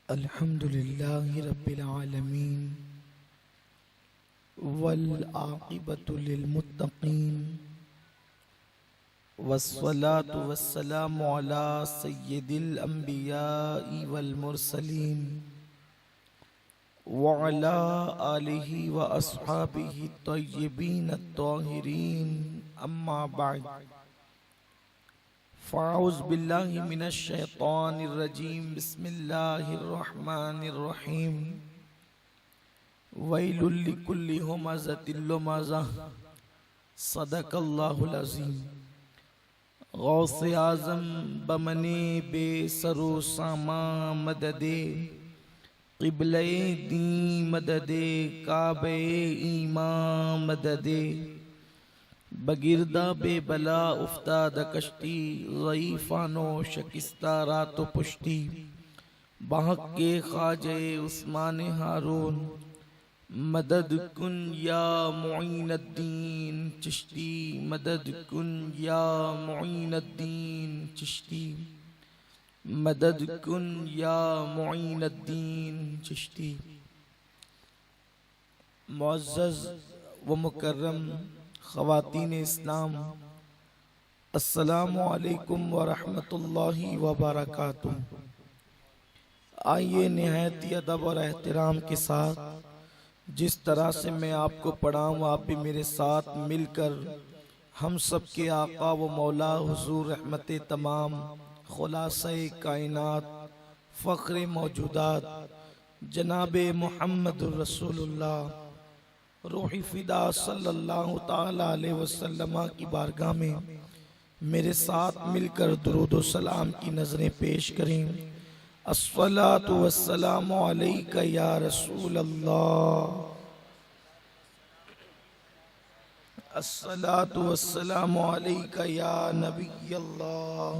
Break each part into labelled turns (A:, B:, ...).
A: अल्हम्दुलिल्लाहि रब्बिल आलमीन वल आक़िबतु लिल मुत्तक़ीन वस्सलातु वस्सलामु अला सय्यिदिल अंबियाइ वल मुरसलीन व अला आलिहि व अस्हाबिहि तय्यिबीन अत्ताहिरीन अम्मा बअद फ़अऊज़ु बिल्लाहि मिनश शैतानिर रजीम बिस्मिल्लाहिर रहमानिर रहीम वैलुल लिकुल्लि हुमज़तिल लुमज़ह सदक़ल्लाहुल अज़ीम। गौसे आज़म बमने बेसरो सामा मददे क़िबले दी मददे काबे ईमा मददे बगिरदा बेबला उफ्ताद कश्ती ज़ईफ़ानो शकिस्ता रातो पुश्ती बहक के ख्वाजे उस्मान हारून मदद कुन या मुईनुद्दीन चिश्ती मदद कुन या मुईनुद्दीन चिश्ती मदद कुन या मुईनुद्दीन चिश्ती। मुअज़्ज़ज़ व मुकर्रम ख़वातीन इस्लाम, अस्सलामु अलैकुम व रहमतुल्लाहि व बरकातुहू। आइए निहायती अदब और एहतराम के साथ जिस तरह से मैं आपको पढ़ाऊँ आप भी मेरे साथ मिलकर हम सब के आका व मौला हुज़ूर रहमत तमाम खुलासे कायनात फ़ख्र मौजूदात जनाब मुहम्मदुर रसूलुल्लाह रूही फ़िदा सल्लल्लाहु ताला अलैहि वसल्लम की बारगाह में मेरे साथ मिलकर दुरूद व सलाम की नज़रें पेश करें। अस्सलातु वस्सलामु अलैका या रसूल अल्लाह, अस्सलातु वस्सलामु अलैका या नबी अल्लाह,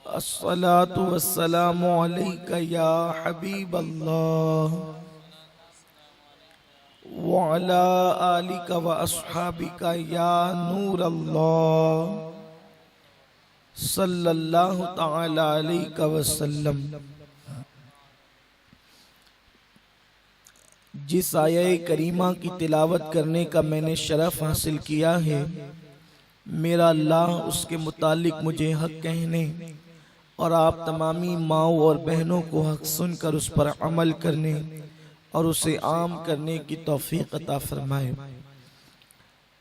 A: अस्सलातु वस्सलामु अलैका या हबीब अल्लाह व अला आलिका व अस्हाबिका या नूर अल्लाह सल्लल्लाहु ताला अलैहि वसल्लम। जिस आया करीमा की तिलावत करने का मैंने शरफ हासिल किया है, मेरा अल्लाह उसके मुतालिक मुझे हक कहने और आप तमामी माओ और बहनों को हक सुनकर उस पर अमल करने और उसे आम करने की तौफीक अता फरमाए।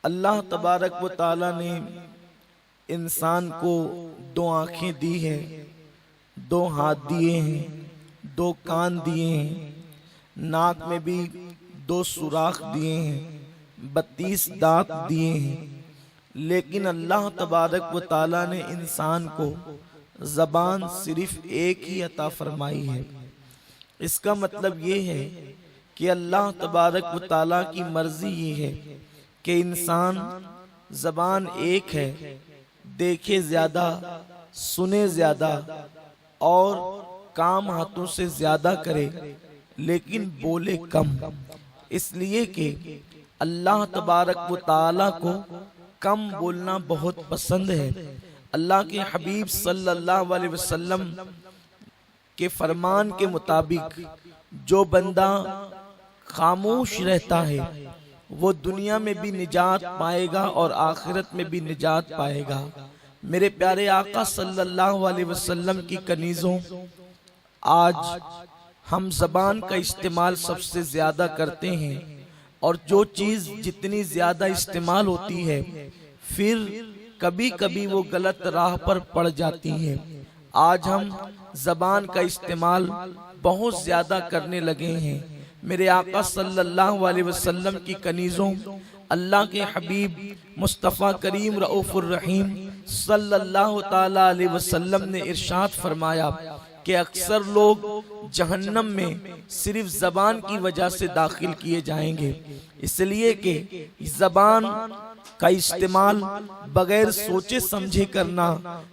A: अल्लाह तबारक व ताला ने इंसान को दो आँखें दी है, दो हाथ दिए हैं, दो कान दिए हैं, नाक में भी दो सुराख दिए हैं, 32 दांत दिए हैं। लेकिन अल्लाह तबारक व ताला ने इंसान को ज़बान सिर्फ एक ही अता फरमाई है। इसका मतलब ये है कि अल्लाह तबारक व ताला की मर्जी ये है कि इंसान ज़बान एक है, देखे ज्यादा, सुने ज्यादा और काम हाथों से ज्यादा करे, लेकिन बोले कम। इसलिए कि अल्लाह तबारक व ताला को कम बोलना बहुत पसंद है। अल्लाह के हबीब सल्लल्लाहु अलैहि वसल्लम के फरमान के मुताबिक जो बंदा खामोश रहता है वो दुनिया में भी निजात पाएगा और आखिरत में भी निजात पाएगा। मेरे प्यारे आका सल्लल्लाहु अलैहि वसल्लम की कनीज़ों, आज हम ज़बान का इस्तेमाल सबसे ज़्यादा करते हैं और जो चीज़ जितनी ज़्यादा इस्तेमाल होती है फिर कभी कभी वो गलत राह पर पड़ जाती है। आज हम ज़बान का इस्तेमाल बहुत ज़्यादा करने लगे हैं। मेरे आका सल्लल्लाहु अलैहि वसल्लम की कनीज़ों, अल्लाह के हबीब मुस्तफ़ा करीम रऊफ़ुर रहीम सल्लल्लाहु ताला अलैहि वसल्लम ने इरशाद फरमाया कि अक्सर लोग जहन्नम में सिर्फ ज़बान की वजह से दाखिल किए जाएंगे, इसलिए कि ज़बान का इस्तेमाल बगैर सोचे समझे करना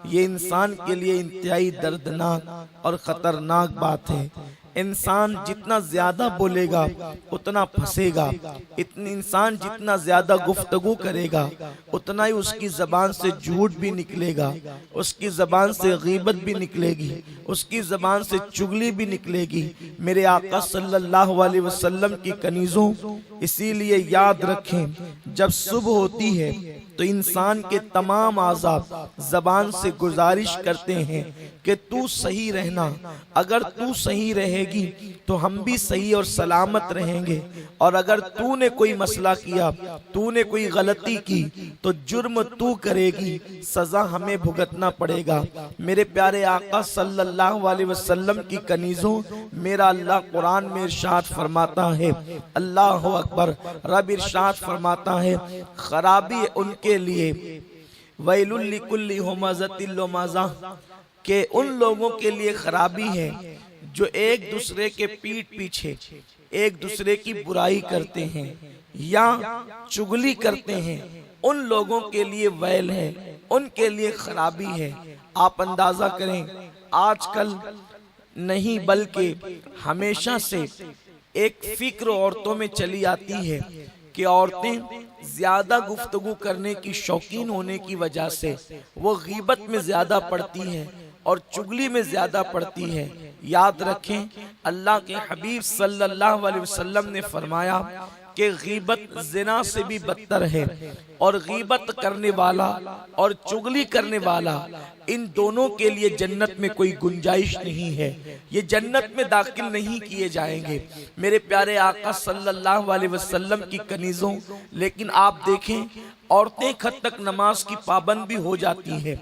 A: ये इंसान के लिए इंतहाई दर्दनाक और ख़तरनाक बात है। इंसान जितना ज्यादा बोलेगा उतना फंसेगा, इंसान जितना ज्यादा गुफ्तगू करेगा उतना ही उसकी जबान से झूठ भी निकलेगा, उसकी जबान से गीबत भी निकलेगी, उसकी जबान से चुगली भी निकलेगी। मेरे आका सल्लल्लाहु अलैहि वसल्लम की कनीजों, इसीलिए याद रखें, जब सुबह होती है तो इंसान के तमाम आज़ाद जबान से गुजारिश करते हैं कि तू सही रहना, अगर तू सही रहेगी तो हम भी सही और सलामत रहेंगे, और अगर तूने कोई मसला किया, तूने कोई गलती की तो जुर्म तू करेगी, सजा हमें भुगतना पड़ेगा। मेरे प्यारे आका सल्लल्लाहु अलैहि वसल्लम की कनीजों, मेरा अल्लाह कुरान में इरशाद फरमाता है, अल्लाह अकबर, रब इरशाद फरमाता है, खराबी उनके लिए, वैलुल लिकुल्लि हुमज़तिल लुमज़ा, के उन लोगों के लिए खराबी है जो एक दूसरे के पीठ पीछे एक दूसरे की बुराई करते हैं या चुगली करते हैं, उन लोगों के लिए वैल है, उनके लिए खराबी है। आप अंदाजा करें, आजकल नहीं बल्कि हमेशा से एक फिक्र औरतों में चली आती है कि औरतें ज्यादा गुफ्तगू करने की शौकीन होने की वजह से वो गीबत में ज्यादा पड़ती हैं और चुगली में ज्यादा पड़ती है। याद रखें, अल्लाह के हबीब सल्लल्लाहु अलैहि वसल्लम ने फरमाया कि गीबत ज़िना से भी बदतर है, और गीबत करने वाला और चुगली करने वाला, इन दोनों के लिए जन्नत में कोई गुंजाइश नहीं है, ये जन्नत में दाखिल नहीं किए जाएंगे। मेरे प्यारे आका सल्लल्लाहु अलैहि वसल्लम की कनीजों, लेकिन आप देखें, औरतें खत तक नमाज की पाबंद भी हो जाती है,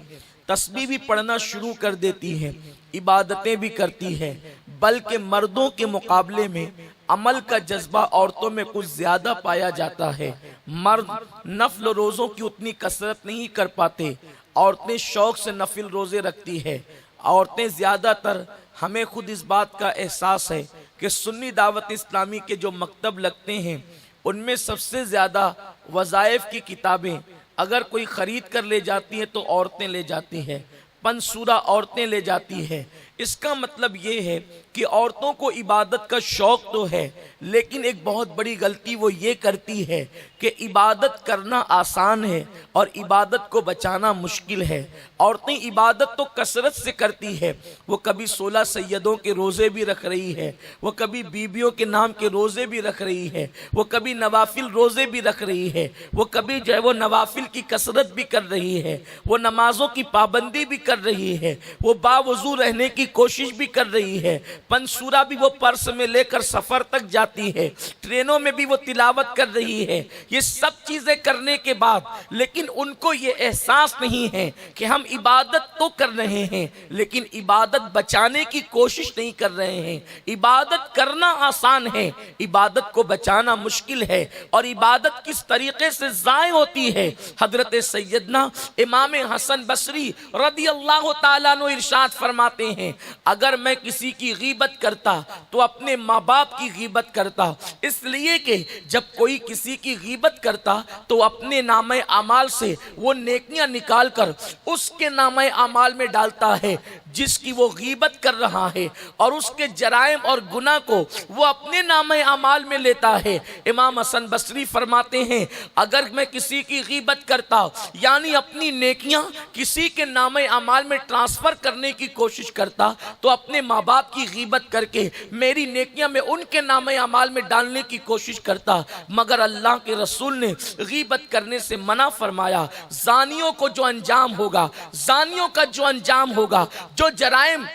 A: तस्बीह भी पढ़ना शुरू कर देती है, इबादतें भी करती है, बल्कि मर्दों के मुकाबले में अमल का जज्बा औरतों में कुछ ज्यादा पाया जाता है। मर्द नफल रोज़ों की उतनी कसरत नहीं कर पाते, औरतें शौक से नफिल रोज़े रखती है। औरतें ज़्यादातर, हमें खुद इस बात का एहसास है कि सुन्नी दावत इस्लामी के जो मकतब लगते हैं उनमें सबसे ज़्यादा वज़ाइफ की किताबें अगर कोई ख़रीद कर ले जाती हैं तो औरतें ले जाती हैं, पंसूरा औरतें ले जाती है। इसका मतलब ये है कि औरतों को इबादत का शौक तो है, लेकिन एक बहुत बड़ी गलती वो ये करती है कि इबादत करना आसान है और इबादत को बचाना मुश्किल है। औरतें इबादत तो कसरत से करती है, वो कभी 16 सैयदों के रोज़े भी रख रही है, वो कभी बीबियों के नाम के रोज़े भी रख रही है, वो कभी नवाफिल रोज़े भी रख रही है, वो कभी जो है वो नवाफिल की कसरत भी कर रही है, वो नमाजों की पाबंदी भी कर रही है, वो बावजू रहने की कोशिश भी कर रही है, पंसूरा भी वो पर्स में लेकर सफर तक जाती है, ट्रेनों में भी वो तिलावत कर रही है। ये सब चीजें करने के बाद लेकिन उनको ये एहसास नहीं है कि हम इबादत तो कर रहे हैं लेकिन इबादत बचाने की कोशिश नहीं कर रहे हैं। इबादत करना आसान है, इबादत को बचाना मुश्किल है। और इबादत किस तरीके से ज़ाय होती है, हजरत सैयदना इमाम हसन बसरी रदी अल्लाह ताला अन्हु इरशाद फरमाते हैं, अगर मैं किसी की गीबत करता तो अपने माँ बाप की गीबत करता, इसलिए कि जब कोई किसी की गीबत करता तो अपने नामे अमाल से वो नेकियां निकाल कर उसके नामे अमाल में डालता है जिसकी वो गीबत कर रहा है, और उसके जराइम और गुनाह को वो अपने नामे अमाल में लेता है। इमाम हसन बसरी फरमाते हैं, अगर मैं किसी की गीबत करता यानी अपनी नेकियां किसी के नामे अमाल में ट्रांसफर करने की कोशिश करता तो अपने माँ बाप की गीबत करके मेरी नेकियां में उनके नामे अमाल में डालने की कोशिश करता। मगर अल्लाह के रसूल ने गीबत करने से मना फरमाया। जानियों को जो अंजाम होगा, जानियों का जो अंजाम होगा, जो जराइम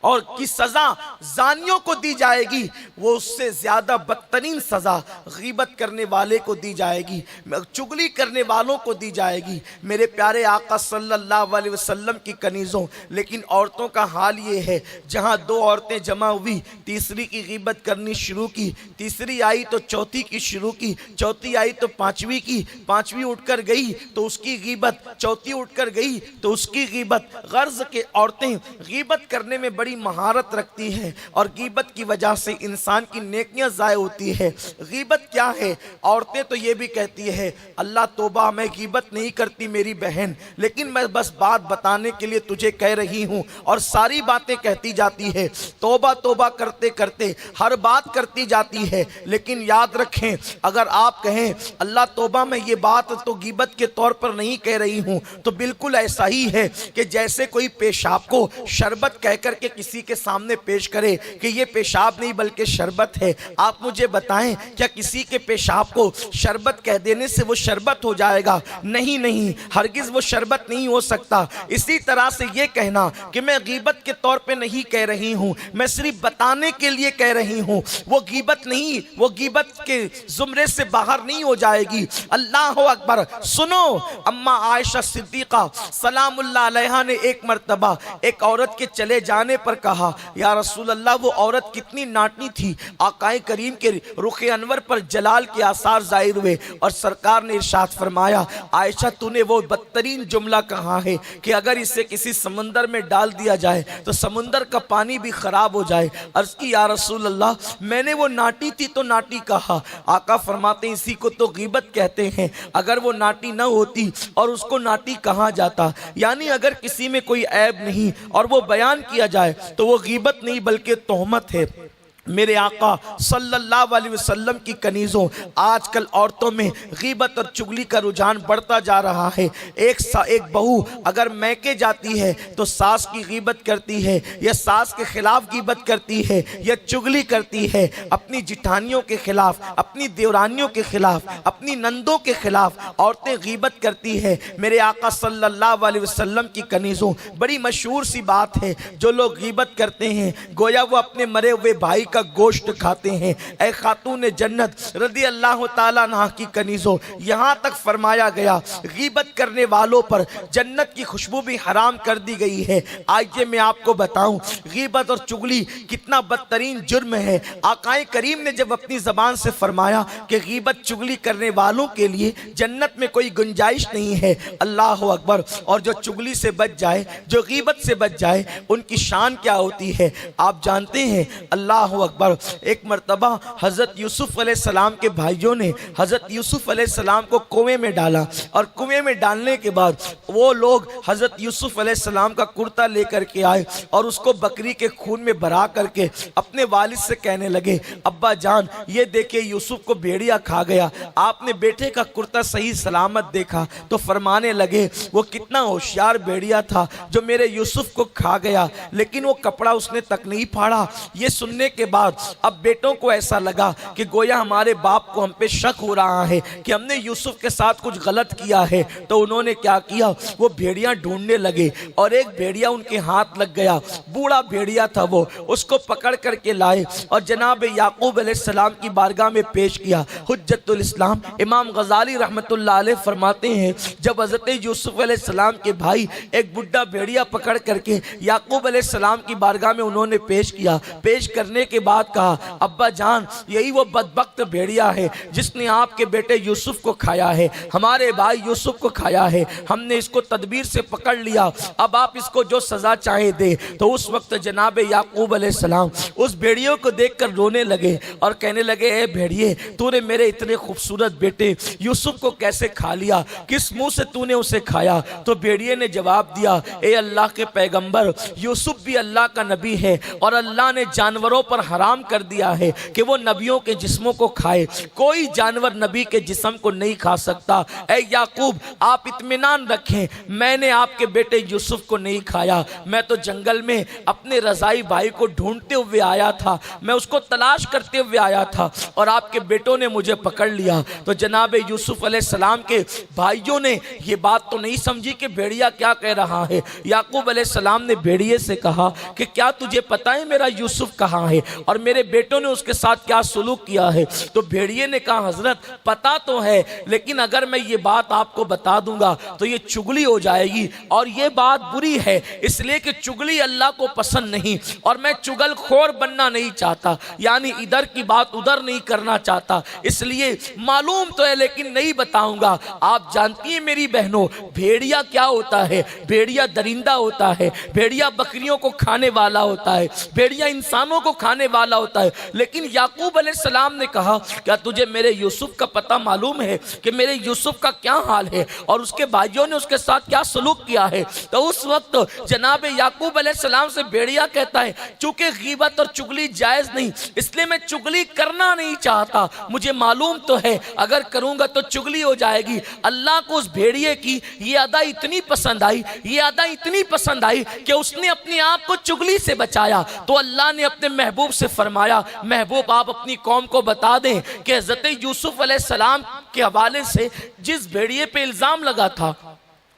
A: और की सजा जानियों को दी जाएगी, वो उससे ज्यादा बदतरीन सजा गीबत करने वाले को दी जाएगी, चुगली करने वालों को दी जाएगी। मेरे प्यारे आका सल्लल्लाहु अलैहि वसल्लम की कनीज़ों, लेकिन औरतों का हाल ये है, जहां दो औरतें जमा हुई, तीसरी की गीबत करनी शुरू की, तीसरी आई तो चौथी की शुरू की, चौथी आई तो पांचवी की, पांचवी उठकर गई तो उसकी गीबत, चौथी उठकर गई तो उसकी गीबत। गर्ज के औरतें गीबत करने में बड़ी बड़ी महारत रखती है और गीबत की वजह से इंसान की नेकियां ज़ाय होती है। गीबत क्या है? औरतें तो ये भी कहती है अल्लाह तौबा, मैं गीबत नहीं करती मेरी बहन, लेकिन मैं बस बात बताने के लिए तुझे कह रही हूँ, और सारी बातें कहती जाती है, तौबा तौबा करते करते हर बात करती जाती है। लेकिन याद रखें, अगर आप कहें अल्लाह तौबा मैं ये बात तो गीबत के तौर पर नहीं कह रही हूँ, तो बिल्कुल ऐसा ही है कि जैसे कोई पेशाब को शरबत कह करके किसी के सामने पेश करे कि ये पेशाब नहीं बल्कि शरबत है। आप मुझे बताएं, क्या किसी के पेशाब को शरबत कह देने से वो शरबत हो जाएगा? नहीं नहीं, हरगिज वो शरबत नहीं हो सकता। इसी तरह से ये कहना कि मैं गीबत के तौर पे नहीं कह रही हूँ, मैं सिर्फ बताने के लिए कह रही हूँ, वो गीबत नहीं, वो गीबत के जुमरे से बाहर नहीं हो जाएगी। अल्लाह अकबर। सुनो, अम्मा आयशा सिद्दीक़ा सलामुल्लाह अलैहा ने एक मर्तबा एक औरत के चले जाने पर कहा, या रसूल अल्लाह वो औरत कितनी नाटनी थी। आकाए करीम के रुखे अनवर पर जलाल के आसार जाहिर हुए और सरकार ने इरशाद फरमाया, आयशा तूने वो बदतरीन जुमला कहा है कि अगर इसे किसी समंदर में डाल दिया जाए तो समंदर का पानी भी खराब हो जाए। अर्ज़ की, या रसूल अल्लाह मैंने वो नाटी थी तो नाटी कहा। आका फरमाते हैं इसी को तो गीबत कहते हैं। अगर वो नाटी ना होती और उसको नाटी कहा जाता, यानी अगर किसी में कोई ऐब नहीं और वो बयान किया जाए तो वो गीबत नहीं बल्कि तोहमत है। मेरे आका सल्लल्लाहु अलैहि वसल्लम की कनीज़ों, आजकल औरतों में गीबत और चुगली का रुझान बढ़ता जा रहा है। एक बहू अगर मैके जाती है तो सास की गीबत करती है, या सास के खिलाफ गीबत करती है, या चुगली करती है, अपनी जिठानियों के खिलाफ, अपनी देवरानियों के खिलाफ, अपनी नंदों के खिलाफ औरतें गीबत करती है। मेरे आका सल्लल्लाहु अलैहि वसल्लम की कनीज़ों, बड़ी मशहूर सी बात है, जो लोग गीबत करते हैं गोया वो अपने मरे हुए भाई का गोश्त खाते हैं। ऐ खातून जन्नत रदी अल्लाह ताला अन्हा की कनीज़ों, यहाँ तक फरमाया गया गीबत करने वालों पर जन्नत की खुशबू भी हराम कर दी गई है। आइए मैं आपको बताऊं गीबत और चुगली कितना बदतरीन जुर्म है। आकाए करीम ने जब अपनी ज़बान से फरमाया कि गीबत चुगली करने वालों के लिए जन्नत में कोई गुंजाइश नहीं है, अल्लाह अकबर। और जो चुगली से बच जाए, जो गीबत से बच जाए, उनकी शान क्या होती है आप जानते हैं? अल्लाह अकबर। एक मर्तबा हज़रत यूसुफ अलैहिस्सलाम के भाइयों ने हज़रत यूसुफ अलैहिस्सलाम को कुएं में डाला, और कुएं में डालने के बाद वो लोग हज़रत यूसुफ अलैहिस्सलाम का कुर्ता लेकर के आए और उसको बकरी के खून में भरा करके अपने वालिद से कहने लगे, अब्बा जान ये देखिए यूसुफ को भेड़िया खा गया। आपने बेटे का कुर्ता सही सलामत देखा तो फरमाने लगे, वो कितना होशियार भेड़िया था जो मेरे यूसुफ को खा गया, लेकिन वो कपड़ा उसने तक नहीं फाड़ा। ये सुनने के बाद अब बेटों को ऐसा लगा कि गोया हमारे बाप को हम पे शक हो रहा है कि हमने यूसुफ के साथ कुछ गलत किया है। तो उन्होंने क्या किया, वो भेड़िया ढूंढने लगे और एक भेड़िया उनके हाथ लग गया। बूढ़ा भेड़िया था, वो उसको पकड़ करके लाए और जनाब याकूब अलैहिस्सलाम की बारगाह में पेश किया। हुज्जतुल इस्लाम इमाम गजाली रहमतुल्लाह अलैह फरमाते हैं, जब हज़रत यूसुफ अलैहिस्सलाम के भाई एक बुढ़ा भेड़िया पकड़ करके याकूब अलैहिस्सलाम की बारगाह में उन्होंने पेश किया, पेश करने के बाद कहा, अब्बा जान यही वो बदबख्त भेड़िया है जिसने आपके बेटे यूसुफ को खाया है, हमारे भाई यूसुफ को खाया है। हमने इसको तदबीर से पकड़ लिया, अब आप इसको जो सजा चाहे दे। तो उस वक्त जनाब याकूब अलैहिस्सलाम उस भेड़ियों को देखकर रोने लगे और कहने लगे, ए भेड़िए तूने मेरे इतने खूबसूरत बेटे यूसुफ को कैसे खा लिया, किस मुंह से तूने उसे खाया? तो भेड़िए ने जवाब दिया, ए अल्लाह के पैगंबर, यूसुफ भी अल्लाह का नबी है और अल्लाह ने जानवरों पर हराम कर दिया है कि वो नबियों के जिस्मों को खाए। कोई जानवर नबी के जिस्म को नहीं खा सकता। ऐ याकूब आप इत्मीनान रखें, मैंने आपके बेटे यूसुफ को नहीं खाया। मैं तो जंगल में अपने रज़ाई भाई को ढूंढते हुए आया था, मैं उसको तलाश करते हुए आया था और आपके बेटों ने मुझे पकड़ लिया। तो जनाब यूसुफ अलैहिस्सलाम के भाइयों ने ये बात तो नहीं समझी कि भेड़िया क्या कह रहा है। याकूब अलैहिस्सलाम ने भेड़िए से कहा कि क्या तुझे पता है मेरा यूसुफ कहाँ है? और मेरे बेटों ने उसके साथ क्या सलूक किया है। तो भेड़िए ने कहा हजरत पता तो है, लेकिन अगर मैं ये बात आपको बता दूंगा तो ये चुगली हो जाएगी और ये बात बुरी है, इसलिए कि चुगली अल्लाह को पसंद नहीं और मैं चुगलखोर बनना नहीं चाहता, यानी इधर की बात उधर नहीं करना चाहता, इसलिए मालूम तो है लेकिन नहीं बताऊंगा। आप जानती हैं मेरी बहनों, भेड़िया क्या होता है? भेड़िया दरिंदा होता है, भेड़िया बकरियों को खाने वाला होता है, भेड़िया इंसानों को खाने वाला होता है। लेकिन याकूब अलैहिस्सलाम ने कहा क्या तुझे मेरे यूसुफ का पता मालूम है कि मेरे यूसुफ का क्या हाल है और उसके भाइयों ने उसके साथ क्या सलूक किया है? तो उस वक्त जनाब याकूब अलैहिस्सलाम से भेड़िया कहता है चूंकि गीबत और चुगली जायज नहीं, इसलिए मैं चुगली करना नहीं चाहता, मुझे मालूम तो है अगर करूंगा तो चुगली हो जाएगी। अल्लाह को उस भेड़िए की ये अदा इतनी पसंद आई, ये अदा इतनी पसंद आई कि उसने अपने आप को चुगली से बचाया। तो अल्लाह ने अपने महबूब से फरमाया महबूब आप अपनी कौम को बता दें कि हज़रत यूसुफ अलैहिस्सलाम के हवाले से जिस भेड़िए पे इल्जाम लगा था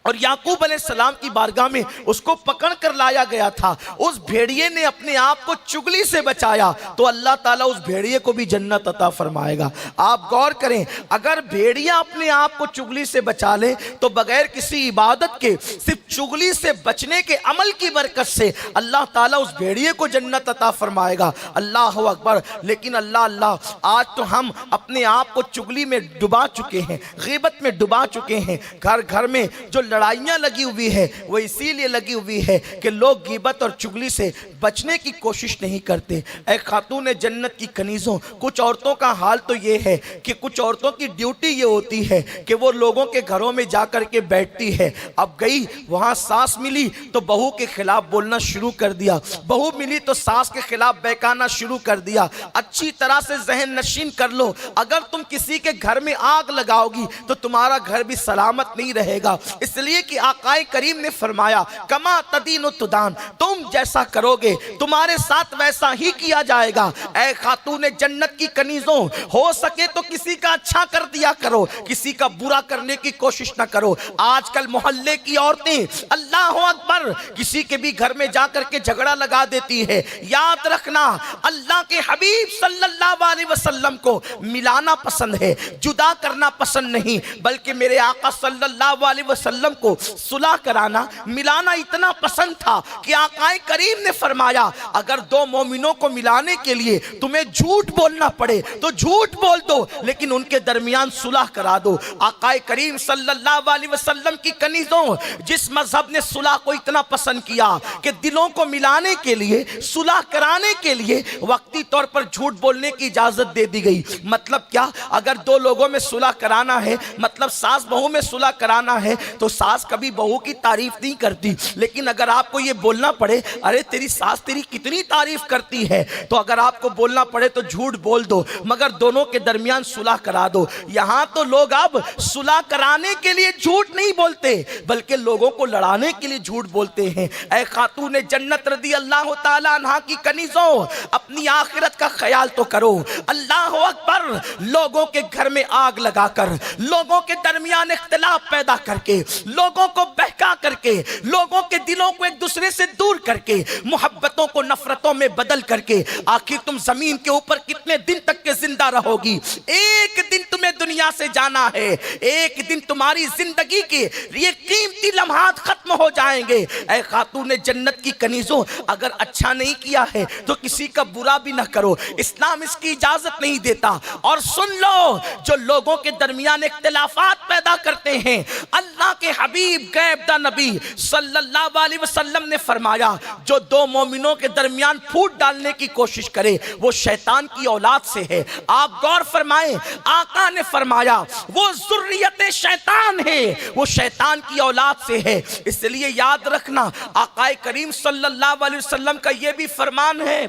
A: और याकूब अलैहिस्सलाम की बारगाह में उसको पकड़ कर लाया गया था, उस भेड़िए ने अपने आप को चुगली से बचाया, तो अल्लाह ताला उस भेड़िए को भी जन्नत अता फरमाएगा। आप गौर करें, अगर भेड़िया अपने आप को चुगली से बचा ले तो बगैर किसी इबादत के सिर्फ चुगली से बचने के अमल की बरकत से अल्लाह ताला उस भेड़िए को जन्नत अता फरमाएगा। अल्लाह अकबर। लेकिन अल्लाह अल्लाह, आज तो हम अपने आप को चुगली में डुबा चुके हैं, गीबत में डुबा चुके हैं। घर घर में जो लड़ाइयाँ लगी हुई है वो इसीलिए लगी हुई है कि लोग गीबत और चुगली से बचने की कोशिश नहीं करते। ऐ खातून जन्नत की कनीज़ों, कुछ औरतों का हाल तो ये है कि कुछ औरतों की ड्यूटी ये होती है कि वो लोगों के घरों में जा कर के बैठती है। अब गई वहाँ सास मिली तो बहू के खिलाफ बोलना शुरू कर दिया, बहू मिली तो सास के खिलाफ बहकाना शुरू कर दिया। अच्छी तरह से जहन नशीन कर लो, अगर तुम किसी के घर में आग लगाओगी तो तुम्हारा घर भी सलामत नहीं रहेगा। इसलिए कि आकाए करीम ने फरमाया कमा तदीन तुदान, तुम जैसा करोगे तुम्हारे साथ वैसा ही किया जाएगा। ऐ खातून जन्नत की कनीजों, हो सके तो किसी का अच्छा कर दिया करो, किसी का बुरा करने की कोशिश ना करो। आजकल मोहल्ले की औरतें अल्लाह अकबर किसी के भी घर में जाकर के झगड़ा लगा देती है। याद रखना, अल्लाह के हबीब सल्लल्लाहु अलैहि वसल्लम को मिलाना पसंद है, जुदा करना पसंद नहीं, बल्कि मेरे आका सल्लल्लाहु अलैहि वसल्लम को सुलह कराना, मिलाना इतना पसंद था कि आकाए करीम ने फरमाया अगर दो मोमिनों को मिलाने के लिए तुम्हें झूठ बोलना पड़े तो झूठ बोल दो, लेकिन उनके दरमियान सुलह करा दो। आकाए करीम सल्लल्लाहु अलैहि वसल्लम की कनीजों, जिस मजहब ने सुलह को इतना पसंद किया कि दिलों को मिलाने के लिए, सुलह कराने के लिए वक्ती तौर पर झूठ बोलने की इजाजत दे दी गई। मतलब क्या? अगर दो लोगों में सुलह कराना है, मतलब सास बहू में सुलह कराना है, तो सास कभी बहू की तारीफ नहीं करती, लेकिन अगर आपको ये बोलना पड़े अरे तेरी सास तेरी कितनी तारीफ करती है, तो अगर आपको बोलना पड़े तो झूठ बोल दो, मगर दोनों के दरमियान सुलह करा दो। यहाँ तो लोग अब सुलह कराने के लिए झूठ नहीं बोलते, बल्कि लोगों को लड़ाने के लिए झूठ बोलते हैं। ऐ खातून जन्नत रदी अल्लाह ताला अन्हा की कनीजों, अपनी आखिरत का ख्याल तो करो। अल्लाह अकबर, लोगों के घर में आग लगाकर, लोगों के दरमियान इख्तिलाफ पैदा करके, लोगों को बहका करके, लोगों के दिलों को एक दूसरे से दूर करके, मोहब्बतों को नफरतों में बदल करके, आखिर तुम जमीन के ऊपर कितने दिन तक के जिंदा रहोगी? एक दिन तुम्हें दुनिया से जाना है, एक दिन तुम्हारी जिंदगी के ये कीमती लम्हात खत्म हो जाएंगे। ऐ खातून जन्नत की कनीजों, अगर अच्छा नहीं किया है तो किसी का बुरा भी ना करो, इस्लाम इसकी इजाजत नहीं देता। और सुन लो, जो लोगों के दरमियान इख्तिलाफात पैदा करते हैं, अल्लाह के हबीब गैब दा नबी सल्लल्लाहु अलैहि वसल्लम ने फरमाया जो दो मोमिनों के दरमियान फूट डालने की कोशिश करे वो शैतान की औलाद से है। आप गौर फरमाएं, आका ने फरमाया वो ज़ुर्रियत शैतान है, वो शैतान की औलाद से है। इसलिए याद रखना, आकाए करीम सल्लल्लाहु अलैहि वसल्लम का ये भी फरमान है,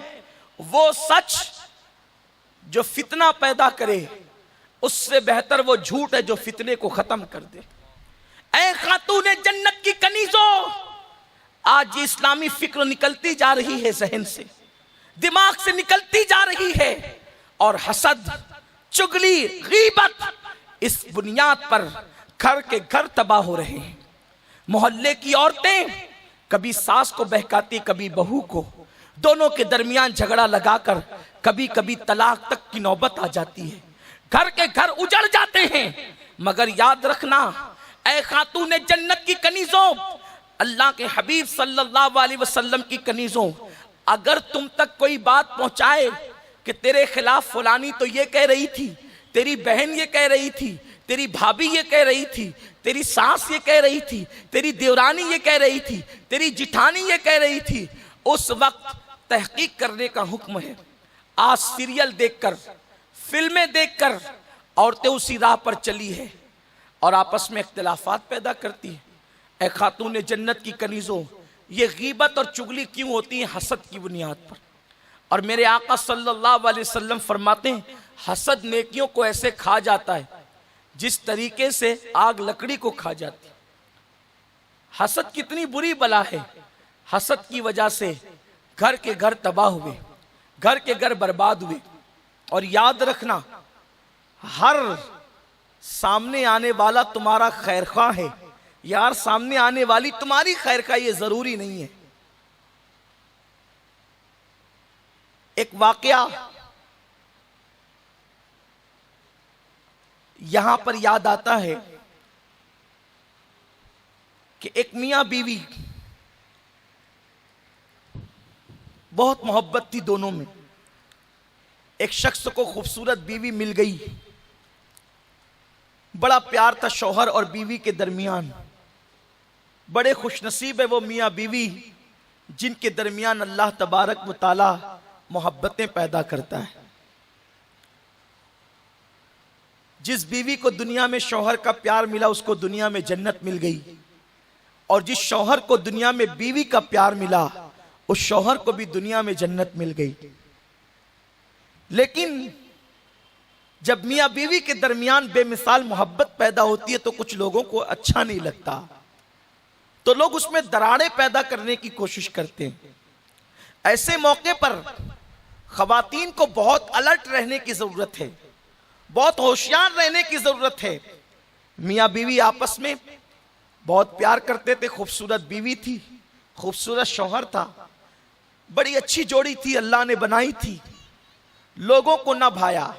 A: वो सच जो फितना पैदा करे उससे बेहतर वो झूठ है जो फितने को खत्म कर दे। ऐ खातून जन्नत की कनीजों, आज ये इस्लामी फिक्र निकलती जा रही है, जहन से, दिमाग से निकलती जा रही है, और हसद, चुगली, गीबत, इस बुनियाद पर घर के घर तबाह हो रहे हैं। मोहल्ले की औरतें कभी सास को बहकाती, कभी बहू को, दोनों के दरमियान झगड़ा लगाकर कभी कभी तलाक तक की नौबत आ जाती है। घर के घर उजड़ जाते हैं। मगर याद रखना, ऐ खातूने जन्नत की कनीजों, अल्लाह के हबीब सल्लल्लाहु अलैहि वसल्लम की कनीजों, अगर तुम तक कोई बात पहुंचाए कि तेरे खिलाफ फलानी तो ये कह रही थी, तेरी बहन ये कह रही थी, तेरी भाभी ये कह रही थी, तेरी सास ये कह रही थी, तेरी देवरानी ये कह रही थी, तेरी जिठानी ये कह रही थी, उस वक्त तहकीक करने का हुक्म है। आज सीरियल देखकर, फिल्में देखकर औरतें उसी राह पर चली है और आपस में इख्तिलाफात पैदा करती है। ऐ खातून जन्नत की कनीजों, ये गीबत और चुगली क्यों होती है? हसद की बुनियाद पर। और मेरे आका सल्लल्लाहु अलैहि वसल्लम फरमाते हैं, हसद नेकियों को ऐसे खा जाता है जिस तरीके से आग लकड़ी को खा जाती है। हसद कितनी बुरी बला है। हसद की वजह से घर के घर तबाह हुए, घर के घर बर्बाद हुए। और याद रखना, हर सामने आने वाला तुम्हारा खैरख्वाह है यार, सामने आने वाली तुम्हारी खैरख्वाह ये जरूरी नहीं है। एक वाकया यहां पर याद आता है कि एक मियां बीवी, बहुत मोहब्बत थी दोनों में। एक शख्स को खूबसूरत बीवी मिल गई, बड़ा प्यार था शौहर और बीवी के दरमियान। बड़े खुशनसीब है वो मियां बीवी जिनके दरमियान अल्लाह तबारक व तआला मोहब्बतें पैदा करता है। जिस बीवी को दुनिया में शौहर का प्यार मिला उसको दुनिया में जन्नत मिल गई, और जिस शौहर को दुनिया में बीवी का प्यार मिला उस शौहर को भी दुनिया में जन्नत मिल गई। लेकिन जब मियां बीवी के दरमियान बेमिसाल मोहब्बत पैदा होती है तो कुछ लोगों को अच्छा नहीं लगता, तो लोग उसमें दरारें पैदा करने की कोशिश करते हैं। ऐसे मौके पर खवातीन को बहुत अलर्ट रहने की जरूरत है, बहुत होशियार रहने की जरूरत है। मियां बीवी आपस में बहुत प्यार करते थे, खूबसूरत बीवी थी, खूबसूरत शौहर था, बड़ी अच्छी जोड़ी थी, अल्लाह ने बनाई थी। लोगों को ना भाया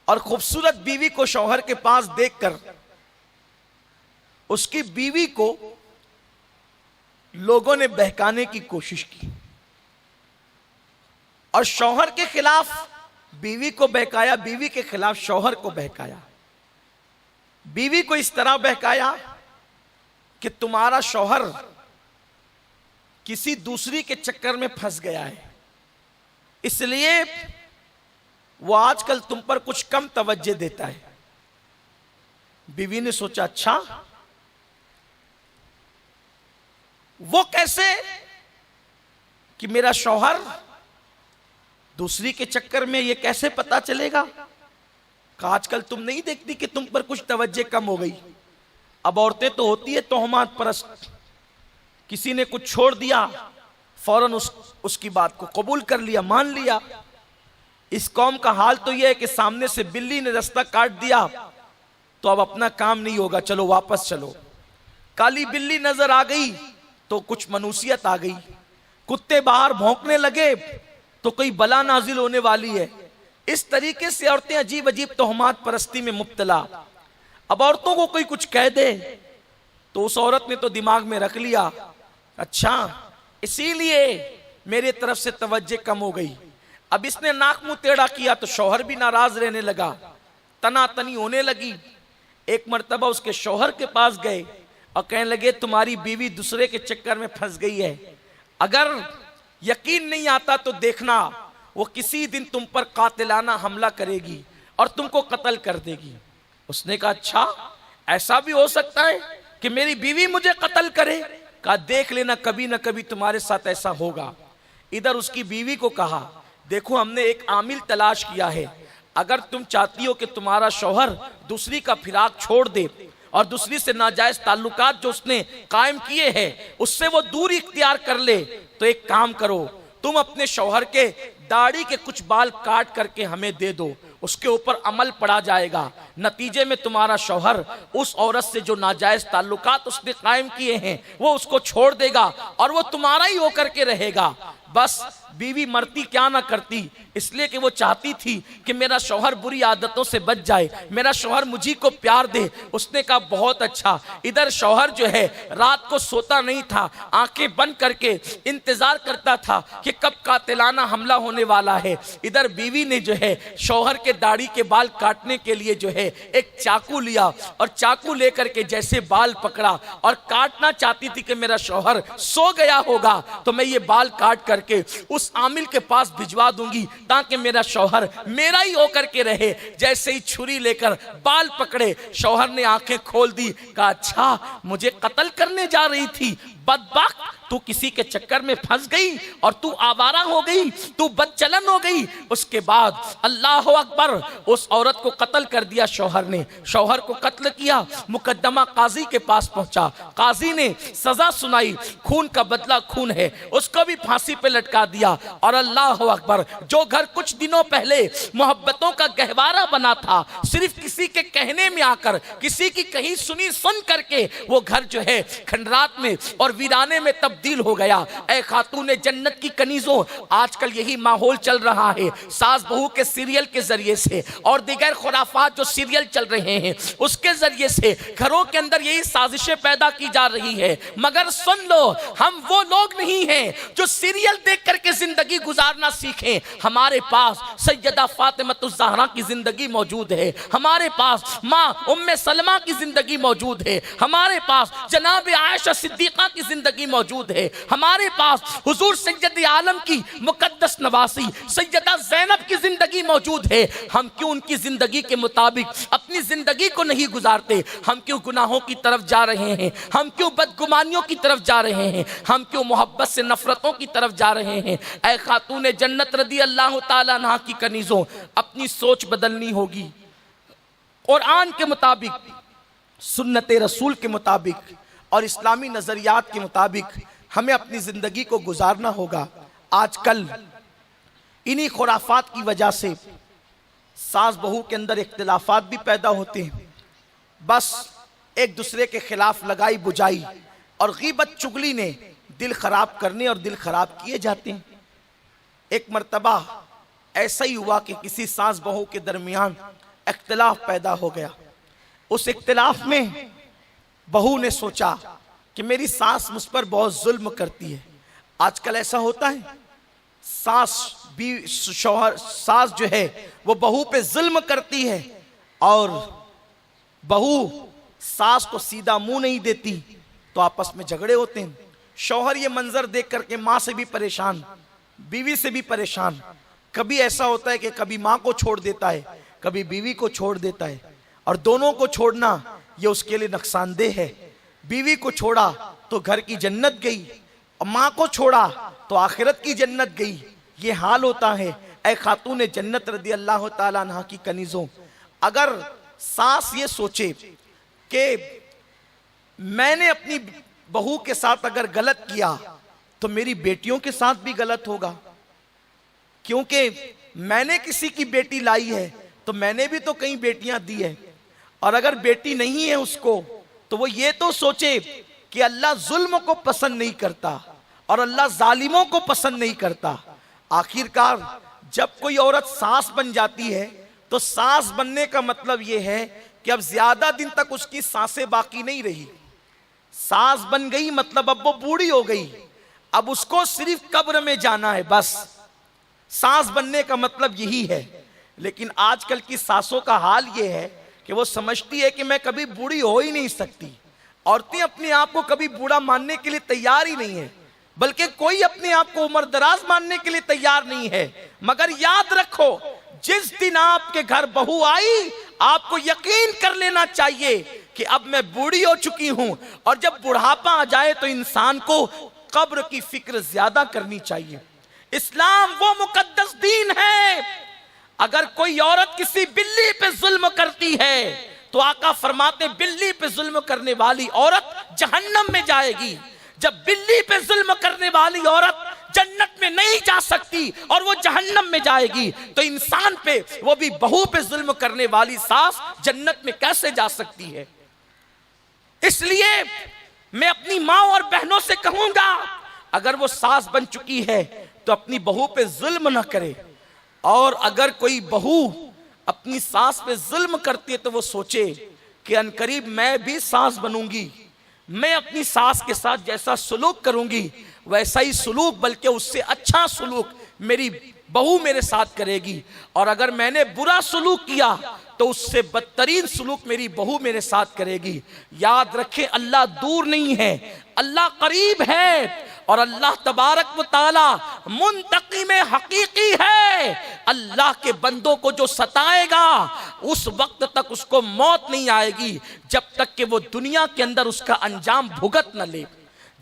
A: और खूबसूरत बीवी को शौहर के पास देखकर उसकी बीवी को लोगों ने बहकाने की कोशिश की और शौहर के खिलाफ बीवी को बहकाया, बीवी के खिलाफ शौहर को बहकाया। बीवी को इस तरह बहकाया कि तुम्हारा शौहर किसी दूसरी के चक्कर में फंस गया है, इसलिए वो आजकल तुम पर कुछ कम तवज्जो देता है। बीवी ने सोचा, अच्छा वो कैसे कि मेरा शौहर दूसरी के चक्कर में, ये कैसे पता चलेगा? कि आजकल तुम नहीं देखती कि तुम पर कुछ तवज्जो कम हो गई। अब औरतें तो होती है तोहमात परस्त, किसी ने कुछ छोड़ दिया फौरन उसकी बात को कबूल कर लिया, मान लिया। इस कौम का हाल तो यह है कि सामने से बिल्ली ने रास्ता काट दिया तो अब अपना काम नहीं होगा, चलो वापस चलो। काली बिल्ली नजर आ गई तो कुछ मनुसियत आ गई, कुत्ते बाहर भौंकने लगे तो कोई बला नाजिल होने वाली है। इस तरीके से औरतें अजीब अजीब तोहमात परस्ती में मुब्तला। अब औरतों को कोई कुछ कह दे तो उस औरत ने तो दिमाग में रख लिया, अच्छा इसीलिए मेरे तरफ से तवज्जो कम हो गई। अब इसने नाक मुंह टेढ़ा किया तो शौहर भी नाराज रहने लगा, तनातनी होने लगी। एक मर्तबा उसके शौहर के पास गए और कहने लगे, तुम्हारी बीवी दूसरे के चक्कर में फंस गई है, अगर यकीन नहीं आता तो देखना वो किसी दिन तुम पर कातिलाना हमला करेगी और तुमको कत्ल कर देगी। उसने कहा, अच्छा ऐसा भी हो सकता है कि मेरी बीवी मुझे कत्ल करे? कहा, देख लेना कभी ना कभी तुम्हारे साथ ऐसा होगा। इधर उसकी बीवी को कहा, देखो हमने एक आमिल तलाश किया है, अगर तुम चाहती हो कि तुम्हारा शौहर दूसरी का फिराक छोड़ दे और दूसरी से नाजायज ताल्लुकात जो उसने कायम किए हैं उससे वो दूरी इख्तियार कर ले, तो एक काम करो, तुम अपने शौहर के दाढ़ी के कुछ बाल काट करके हमें दे दो, उसके ऊपर अमल पड़ा जाएगा। नतीजे में तुम्हारा शौहर उस औरत से जो नाजायज ताल्लुकात उसने कायम किए हैं वो उसको छोड़ देगा और वो तुम्हारा ही होकर के रहेगा। बस बीवी मरती क्या ना करती, इसलिए कि वो चाहती थी कि मेरा शौहर बुरी आदतों से बच जाए, मेरा शौहर मुझी को प्यार दे। उसने कहा बहुत अच्छा। इधर शौहर जो है रात को सोता नहीं था, आंखें बंद करके इंतजार करता था कि कब कातिलाना हमला होने वाला है। इधर बीवी ने जो है शौहर के दाढ़ी के बाल काटने के लिए जो है एक चाकू लिया और चाकू लेकर के जैसे बाल पकड़ा और काटना चाहती थी कि मेरा शौहर सो गया होगा तो मैं ये बाल काट करके उस आमिल के पास भिजवा दूंगी ताकि मेरा शौहर मेरा ही होकर के रहे। जैसे ही छुरी लेकर बाल पकड़े, शौहर ने आंखें खोल दी, कहा अच्छा मुझे कत्ल करने जा रही थी, बदबख्त तू किसी के चक्कर में फंस गई और तू आवारा हो गई, तू बदचलन हो गई। उसके बाद अल्लाह अकबर, उस औरत को कत्ल कर दिया शौहर ने। शौहर को कत्ल किया, मुकद्दमा काजी के पास पहुंचा, काजी ने सजा सुनाई, खून का बदला खून है, उसको भी फांसी पे लटका दिया। और अल्लाह अकबर, जो घर कुछ दिनों पहले मोहब्बतों का गहवारा बना था, सिर्फ किसी के कहने में आकर, किसी की कहीं सुनी सुन करके वो घर जो है खंडरात में और वीराने में तब्दील हो गया। ऐ खातूने जन्नत की कनीजों, आजकल यही माहौल चल रहा है। सास बहू के सीरियल के जरिए से और दिगर खुराफात जो सीरियल चल रहे हैं उसके जरिए से घरों के अंदर यही साजिशें पैदा की जा रही है। मगर सुन लो, हम वो लोग नहीं हैं जो सीरियल देख करके जिंदगी गुजारना सीखें। हमारे पास सैयदा फातिमा ज़हरा की जिंदगी मौजूद है, हमारे पास माँ उम्मे सलमा की जिंदगी मौजूद है, हमारे पास जनाब आयशा सिद्दीक़ा की जिंदगी मौजूद है, हमारे पास हुजूर सैयद आलम की मुकद्दस नवासी सैयदा ज़ैनब की जिंदगी मौजूद है। हम क्यों उनकी जिंदगी के मुताबिक अपनी जिंदगी को नहीं गुजारते? हम क्यों गुनाहों की तरफ जा रहे हैं? हम क्यों बदगुमानियों की तरफ जा रहे हैं? हम क्यों मोहब्बत से नफरतों की तरफ जा रहे हैं? ऐ खातूने जन्नत रदी अल्लाह ताला अन्हा की कनीजों, अपनी सोच बदलनी होगी। कुरान के मुताबिक, सुन्नत रसूल के मुताबिक और इस्लामी नजरियात के मुताबिक हमें अपनी जिंदगी को गुजारना होगा। आजकल इन्हीं खुराफात की वजह से सास बहू के अंदर इख्तिलाफात भी पैदा होते हैं। बस एक दूसरे के खिलाफ लगाई बुझाई और गीबत चुगली ने दिल खराब करने और दिल खराब किए जाते हैं। एक मर्तबा ऐसा ही हुआ कि किसी सास बहू के दरमियान इख्तिलाफ पैदा हो गया। उस इख्तिलाफ में बहू ने सोचा कि मेरी सास मुझ पर बहुत जुल्म करती है। आजकल ऐसा होता है, सास जो है वो बहू पे जुल्म करती है और बहू सास को सीधा मुंह नहीं देती तो आपस में झगड़े होते हैं। शौहर ये मंजर देख करके माँ से भी परेशान, बीवी से भी परेशान। कभी ऐसा होता है कि कभी माँ को छोड़ देता है, कभी बीवी को छोड़ देता है, और दोनों को छोड़ना ये उसके लिए नुकसानदेह है। बीवी को छोड़ा तो घर की जन्नत गई, और माँ को छोड़ा तो आखिरत की जन्नत गई। ये हाल होता है। ऐ खातून जन्नत रदी अल्लाह ताला अन्हा की कनीजों, अगर सास ये सोचे कि मैंने अपनी बहू के साथ अगर गलत किया तो मेरी बेटियों के साथ भी गलत होगा, क्योंकि मैंने किसी की बेटी लाई है तो मैंने भी तो कई बेटियां दी है, और अगर बेटी नहीं है उसको तो वो ये तो सोचे कि अल्लाह जुल्म को पसंद नहीं करता और अल्लाह जालिमों को पसंद नहीं करता। आखिरकार जब कोई औरत सास बन जाती है तो सास बनने का मतलब ये है कि अब ज्यादा दिन तक उसकी सांसें बाकी नहीं रही। सास बन गई मतलब अब वो बूढ़ी हो गई, अब उसको सिर्फ कब्र में जाना है, बस। सास बनने का मतलब यही है। लेकिन आजकल की सासों का हाल ये है कि वो समझती है कि मैं कभी बूढ़ी हो ही नहीं सकती। औरतें अपने आप को कभी बूढ़ा मानने के लिए तैयार ही नहीं है, बल्कि कोई अपने आप को उम्र दराज मानने के लिए तैयार नहीं है। मगर याद रखो, जिस दिन आपके घर बहू आई, आपको यकीन कर लेना चाहिए कि अब मैं बूढ़ी हो चुकी हूं, और जब बुढ़ापा आ जाए तो इंसान को कब्र की फिक्र ज्यादा करनी चाहिए। इस्लाम वो मुकद्दस दीन है। अगर कोई औरत किसी बिल्ली पे जुल्म करती है तो आका फरमाते बिल्ली पे जुल्म करने वाली औरत जहन्नम में जाएगी। जब बिल्ली पे जुल्म करने वाली औरत जन्नत में नहीं जा सकती और वो जहन्नम में जाएगी, तो इंसान पे, वो भी बहू पे जुल्म करने वाली सास जन्नत में कैसे जा सकती है? इसलिए मैं अपनी माँ और बहनों से कहूंगा, अगर वो सास बन चुकी है तो अपनी बहू पे जुल्म ना करे, और अगर कोई बहू अपनी सास पे जुल्म करती है तो वो सोचे कि अनकरीब मैं भी सास बनूंगी, मैं अपनी सास के साथ जैसा सुलूक करूंगी वैसा ही सुलूक, बल्कि उससे अच्छा सुलूक मेरी बहू मेरे साथ करेगी, और अगर मैंने बुरा सुलूक किया तो उससे बदतरीन सुलूक मेरी बहू मेरे साथ करेगी। याद रखें, अल्लाह दूर नहीं है, अल्लाह करीब है, और अल्लाह तबारक व तआला मुंतकिम हकीकी है। अल्लाह के बंदों को जो सताएगा उस वक्त तक उसको मौत नहीं आएगी जब तक कि वो दुनिया के अंदर उसका अंजाम भुगत न ले,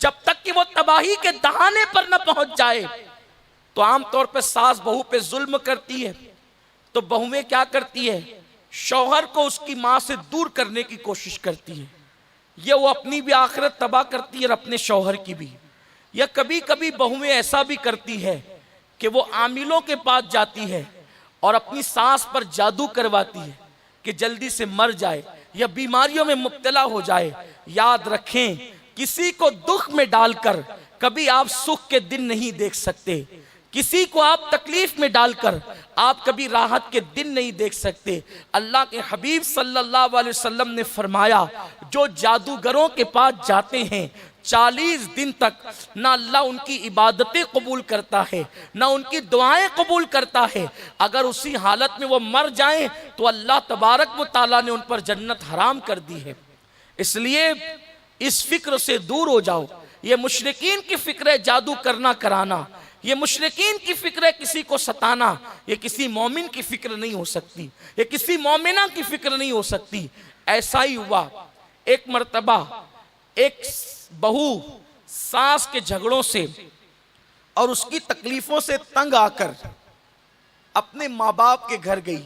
A: जब तक कि वो तबाही के दहाने पर न पहुंच जाए। तो आमतौर पर सास बहू पे जुल्म करती है तो बहुएं क्या करती है, शौहर को उसकी माँ से दूर करने की कोशिश करती है। ये वो अपनी भी आखिरत तबाह करती है और अपने शौहर की भी। या कभी कभी बहुएं ऐसा भी करती है कि वो आमिलों के पास जाती है और अपनी सास पर जादू करवाती है कि जल्दी से मर जाए या बीमारियों में मुब्तला हो जाए। याद रखें, किसी को दुख में डालकर कभी आप सुख के दिन नहीं देख सकते, किसी को आप तकलीफ में डालकर आप कभी राहत के दिन नहीं देख सकते। अल्लाह के हबीब सल्लल्लाहु अलैहि वसल्लम ने फरमाया, जो जादूगरों के पास जाते हैं 40 दिन तक ना अल्लाह उनकी इबादतें कबूल करता है ना उनकी दुआएं कबूल करता है। अगर उसी हालत में वो मर जाएं तो अल्लाह तबारक व तआला ने उन पर जन्नत हराम कर दी है। इसलिए इस फिक्र से दूर हो जाओ। ये मुशरिकीन की फिक्र है जादू करना कराना, ये मुशरिकीन की फिक्र है किसी को सताना, ये किसी मोमिन की फिक्र नहीं हो सकती, ये किसी मोमिना की फिक्र नहीं हो सकती। ऐसा ही हुआ, एक मर्तबा एक बहू सास के झगड़ों से और उसकी तकलीफों से तंग आकर अपने माँ बाप के घर गई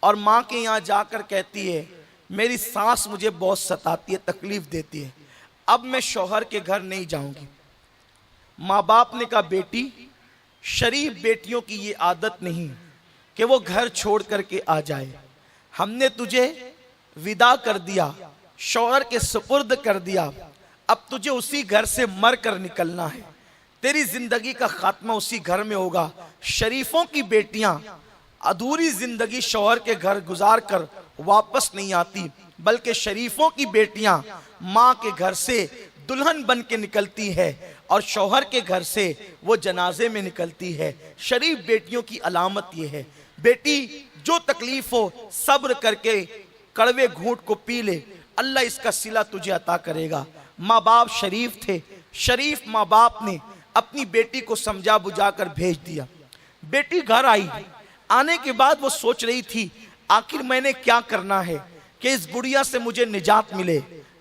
A: और माँ के यहाँ जाकर कहती है, मेरी सास मुझे बहुत सताती है, तकलीफ देती है, अब मैं शौहर के घर नहीं जाऊंगी। माँ बाप ने कहा, बेटी, शरीफ बेटियों की ये आदत नहीं कि वो घर छोड़ करके आ जाए। हमने तुझे विदा कर दिया, शौहर के सुपुर्द कर दिया, अब तुझे उसी घर से मर कर निकलना है, तेरी जिंदगी का खात्मा उसी घर में होगा। शरीफों की बेटियां अधूरी जिंदगी शौहर के घर गुजार कर वापस नहीं आती, बल्कि शरीफों की बेटियां माँ के घर से दुल्हन बन के निकलती है और शौहर के घर से वो जनाजे में निकलती है। शरीफ बेटियों की अलामत ये है। बेटी, जो तकलीफ हो सब्र करके कड़वे घूंट को पी ले, अल्लाह इसका सिला तुझे अता करेगा। माँ बाप शरीफ थे, शरीफ माँ बाप ने अपनी बेटी को समझा बुझा कर भेज दिया। बेटी घर आई, आने के बाद वो सोच रही थी आखिर मैंने क्या करना है कि इस बुढ़िया से मुझे निजात मिले।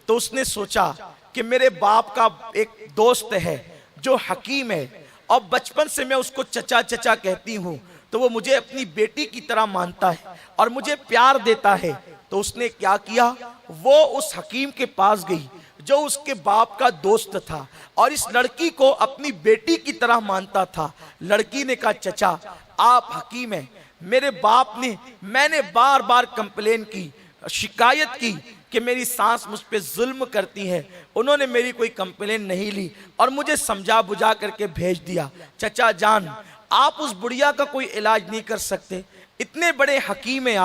A: तो उसने सोचा कि मेरे बाप का एक दोस्त है जो हकीम है और बचपन से मैं उसको चचा चचा कहती हूँ, तो वो मुझे अपनी बेटी की तरह मानता है और मुझे प्यार देता है। तो उसने क्या किया, वो उस हकीम के पास गई जो उसके बाप का दोस्त था और इस लड़की को अपनी बेटी की तरह मानता था। लड़की ने कहा, चचा आप हकीम हैं, मेरे बाप ने, मैंने बार बार कंप्लेन की, शिकायत की कि मेरी सास मुझ पे जुल्म करती है, उन्होंने मेरी कोई कंप्लेन नहीं ली और मुझे समझा बुझा करके भेज दिया। चचा जान, आप उस बुढ़िया का कोई इलाज नहीं कर सकते, इतने बड़े हकीम हैं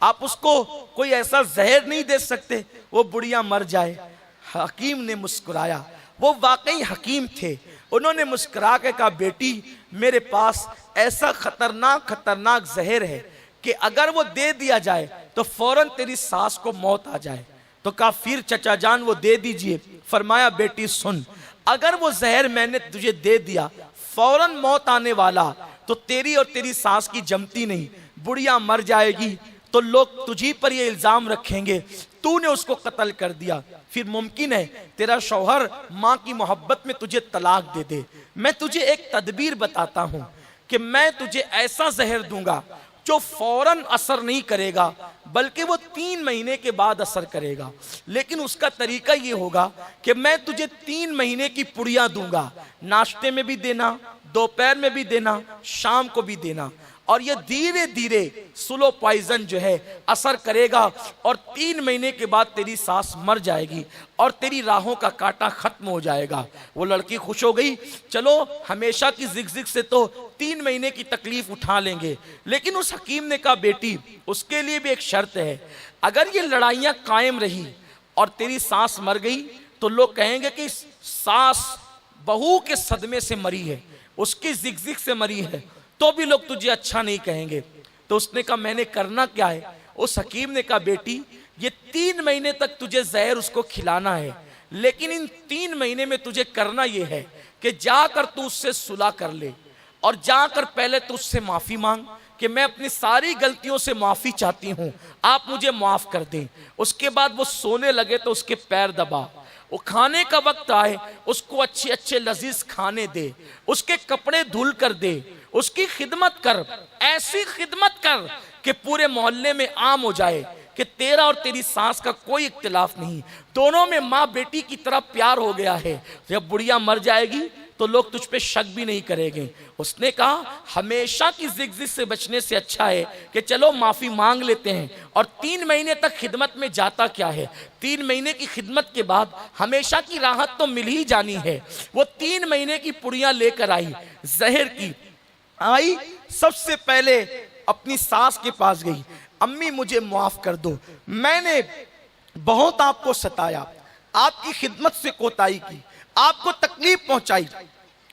A: आप उसको कोई ऐसा जहर नहीं दे सकते वो बुढ़िया मर जाए। हकीम ने मुस्कुराया, वो वाकई हकीम थे। उन्होंने मुस्कुरा के कहा, बेटी मेरे पास ऐसा खतरनाक जहर है कि अगर वो दे दिया जाए तो फौरन तेरी सास को मौत आ जाए। तो कहा, फिर चचा जान वो दे दीजिए। फरमाया, बेटी सुन, अगर वो जहर मैंने तुझे दे दिया, फौरन मौत आने वाला, तो तेरी और तेरी सास की जमती नहीं, बुढ़िया मर जाएगी, तो लोग तुझी पर ये इल्जाम रखेंगे तूने उसको कत्ल कर दिया। फिर मुमकिन है तेरा शौहर माँ की मोहब्बत में तुझे तलाक दे दे। मैं तुझे एक तदबीर बताता हूँ कि मैं तुझे ऐसा जहर दूंगा जो फौरन असर नहीं करेगा, बल्कि वो 3 महीने के बाद असर करेगा। लेकिन उसका तरीका ये होगा कि मैं तुझे 3 महीने की पुड़िया दूंगा, नाश्ते में भी देना, दोपहर में भी देना, शाम को भी देना, और ये धीरे धीरे स्लो पॉइजन जो है असर करेगा और 3 महीने के बाद तेरी सास मर जाएगी और तेरी राहों का कांटा खत्म हो जाएगा। वो लड़की खुश हो गई, चलो हमेशा की जिग से तो 3 महीने की तकलीफ उठा लेंगे। लेकिन उस हकीम ने कहा बेटी उसके लिए भी एक शर्त है, अगर ये लड़ाइयाँ कायम रही और तेरी सास मर गई तो लोग कहेंगे कि सास बहू के सदमे से मरी है, उसकी जिग से मरी है, तो भी लोग तुझे अच्छा नहीं कहेंगे। तो उसने कहा मैंने करना क्या है? उस हकीम ने कहा बेटी ये 3 महीने तक तुझे जहर उसको खिलाना है, लेकिन इन 3 महीने में तुझे करना यह है कि जाकर तू उससे सुलह कर ले और जाकर पहले तू उससे माफी मांग कि मैं अपनी सारी गलतियों से माफी चाहती हूं, आप मुझे माफ कर दें। उसके बाद वो सोने लगे तो उसके पैर दबा, वो खाने का वक्त आए उसको अच्छे अच्छे लजीज खाने दे, उसके कपड़े धुल कर दे, उसकी खिदमत कर, ऐसी खिदमत कर कि पूरे मोहल्ले में आम हो जाए कि तेरा और तेरी सास का कोई इख्तिलाफ नहीं, दोनों में माँ बेटी की तरह प्यार हो गया है। जब बुढ़िया मर जाएगी तो लोग तुझ पे शक भी नहीं करेंगे। उसने कहा हमेशा की जिग से बचने से अच्छा है कि चलो माफी मांग लेते हैं। और 3 महीने तक खिदमत में जाता क्या है, 3 महीने की खिदमत के बाद हमेशा की राहत तो मिल ही जानी है। वो 3 महीने की पुड़ियां लेकर आई, जहर की आई, सबसे पहले अपनी सास के पास गई, अम्मी मुझे माफ कर दो, मैंने बहुत आपको सताया, आपकी खिदमत से कोताही की, आपको तकलीफ पहुंचाई,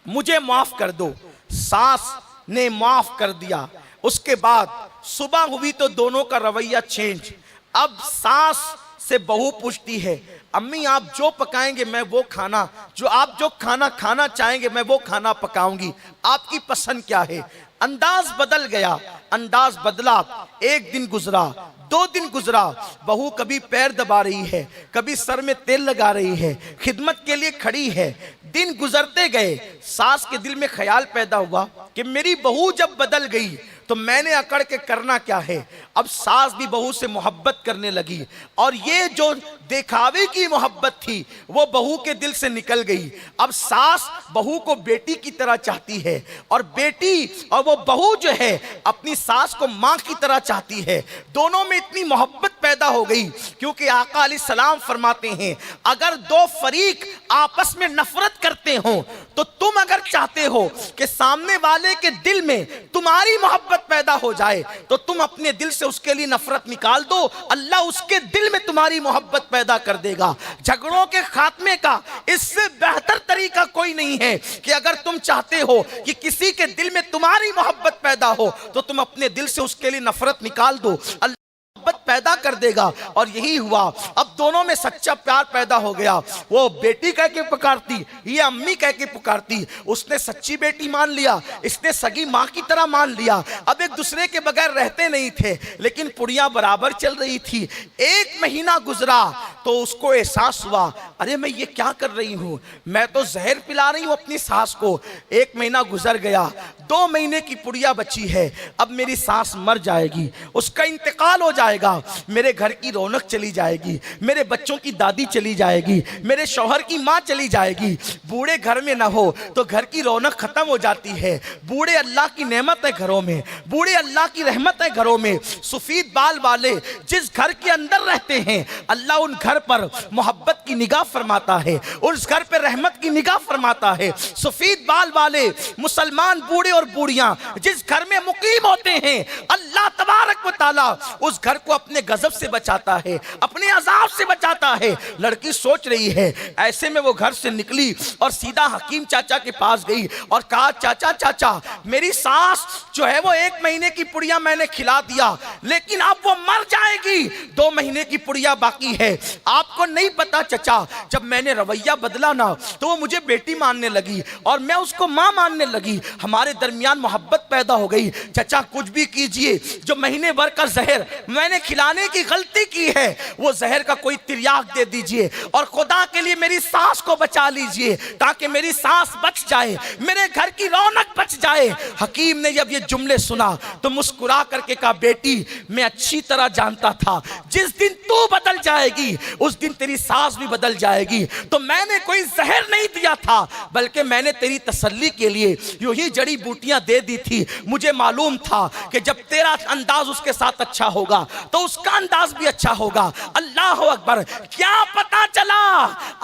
A: मुझे माफ कर दो। सास ने माफ कर दिया। उसके बाद सुबह हुई तो दोनों का रवैया चेंज। अब सास से बहू पूछती है अम्मी आप जो पकाएंगे मैं वो खाना, जो आप जो खाना खाना चाहेंगे मैं वो खाना पकाऊंगी, आपकी पसंद क्या है? अंदाज बदल गया, अंदाज बदला। 1 दिन गुजरा, 2 दिन गुजरा, बहू कभी पैर दबा रही है, कभी सर में तेल लगा रही है, खिदमत के लिए खड़ी है। दिन गुजरते गए, सास के दिल में ख्याल पैदा हुआ कि मेरी बहू जब बदल गई तो मैंने अकड़ के करना क्या है। अब सास भी बहू से मोहब्बत करने लगी और ये जो दिखावे की मोहब्बत थी वो बहू के दिल से निकल गई। अब सास बहू को बेटी की तरह चाहती है और बेटी और वो बहू जो है अपनी सास को माँ की तरह चाहती है। दोनों में इतनी मोहब्बत पैदा हो गई क्योंकि आका अलैहिस्सलाम फरमाते हैं अगर 2 फरीक आपस में नफरत करते हो तो तुम अगर चाहते हो कि सामने वाले के दिल में तुम्हारी मोहब्बत पैदा हो जाए तो तुम अपने दिल से उसके लिए नफरत निकाल दो, अल्लाह उसके दिल में तुम्हारी मोहब्बत पैदा कर देगा। झगड़ों के खात्मे का इससे बेहतर तरीका कोई नहीं है कि अगर तुम चाहते हो कि किसी के दिल में तुम्हारी मोहब्बत पैदा हो तो तुम अपने दिल से उसके लिए नफरत निकाल दो, अल्लाह पैदा कर देगा। और यही हुआ, अब दोनों में सच्चा प्यार पैदा हो गया। वो बेटी कह के पुकारती, ये अम्मी कह के पुकारती। उसने सच्ची बेटी मान लिया, इसने सगी माँ की तरह मान लिया। अब एक दूसरे के बगैर रहते नहीं थे लेकिन पुड़िया बराबर चल रही थी। 1 महीना गुजरा तो उसको एहसास हुआ अरे मैं ये क्या कर रही हूँ, मैं तो जहर पिला रही हूँ अपनी सास को। 1 महीना गुजर गया, 2 महीने की पुड़िया बची है। अब मेरी सास मर जाएगी, उसका इंतकाल हो जाएगा, मेरे घर की रौनक चली जाएगी, मेरे बच्चों की दादी चली जाएगी, मेरे शौहर की माँ चली जाएगी। बूढ़े घर में ना हो तो घर की रौनक खत्म हो जाती है। बूढ़े अल्लाह की नेमत है घरों में, बूढ़े अल्लाह की रहमत है घरों में। सफेद बाल वाले जिस घर के अंदर रहते हैं अल्लाह उन घर पर मोहब्बत की निगाह फरमाता है, उस घर पर रहमत की निगाह फरमाता है। सफेद बाल वाले मुसलमान बूढ़े और बूढ़ियां जिस घर में मुकीम होते हैं अल्लाह तबारक व तआला उस घर को अपने गजब से बचाता है, अपने अजाब से बचाता है। लड़की सोच रही है, ऐसे में वो घर से निकली और सीधा हकीम चाचा के पास गई और कहा चाचा चाचा मेरी सास जो है वो 1 महीने की पुड़िया मैंने खिला दिया लेकिन अब वो मर जाएगी, 2 महीने की पुड़िया बाकी है। आपको नहीं पता चचा, जब मैंने रवैया बदला ना तो वो मुझे बेटी मानने लगी और मैं उसको माँ मानने लगी, हमारे दरमियान मोहब्बत पैदा हो गई। चचा कुछ भी कीजिए, जो महीने भर का जहर मैंने खिलाने की गलती की है वो जहर का कोई तिर्याक दे दीजिए और खुदा के लिए मेरी सास को बचा लीजिए ताकि मेरी सास बच जाए, मेरे घर की रौनक बच जाए। हकीम ने जब ये जुमले सुना तो मुस्कुरा करके कहा बेटी मैं अच्छी तरह जानता था जिस दिन तू बदल जाएगी उस दिन तेरी सास भी बदल जाएगी, तो मैंने कोई जहर नहीं दिया था बल्कि मैंने तेरी तसल्ली के लिए यूं ही जड़ी बूटी जूतियां दे दी थी। मुझे मालूम था कि जब तेरा अंदाज उसके साथ अच्छा होगा तो उसका अंदाज भी अच्छा होगा। अल्लाह अकबर। क्या पता चला,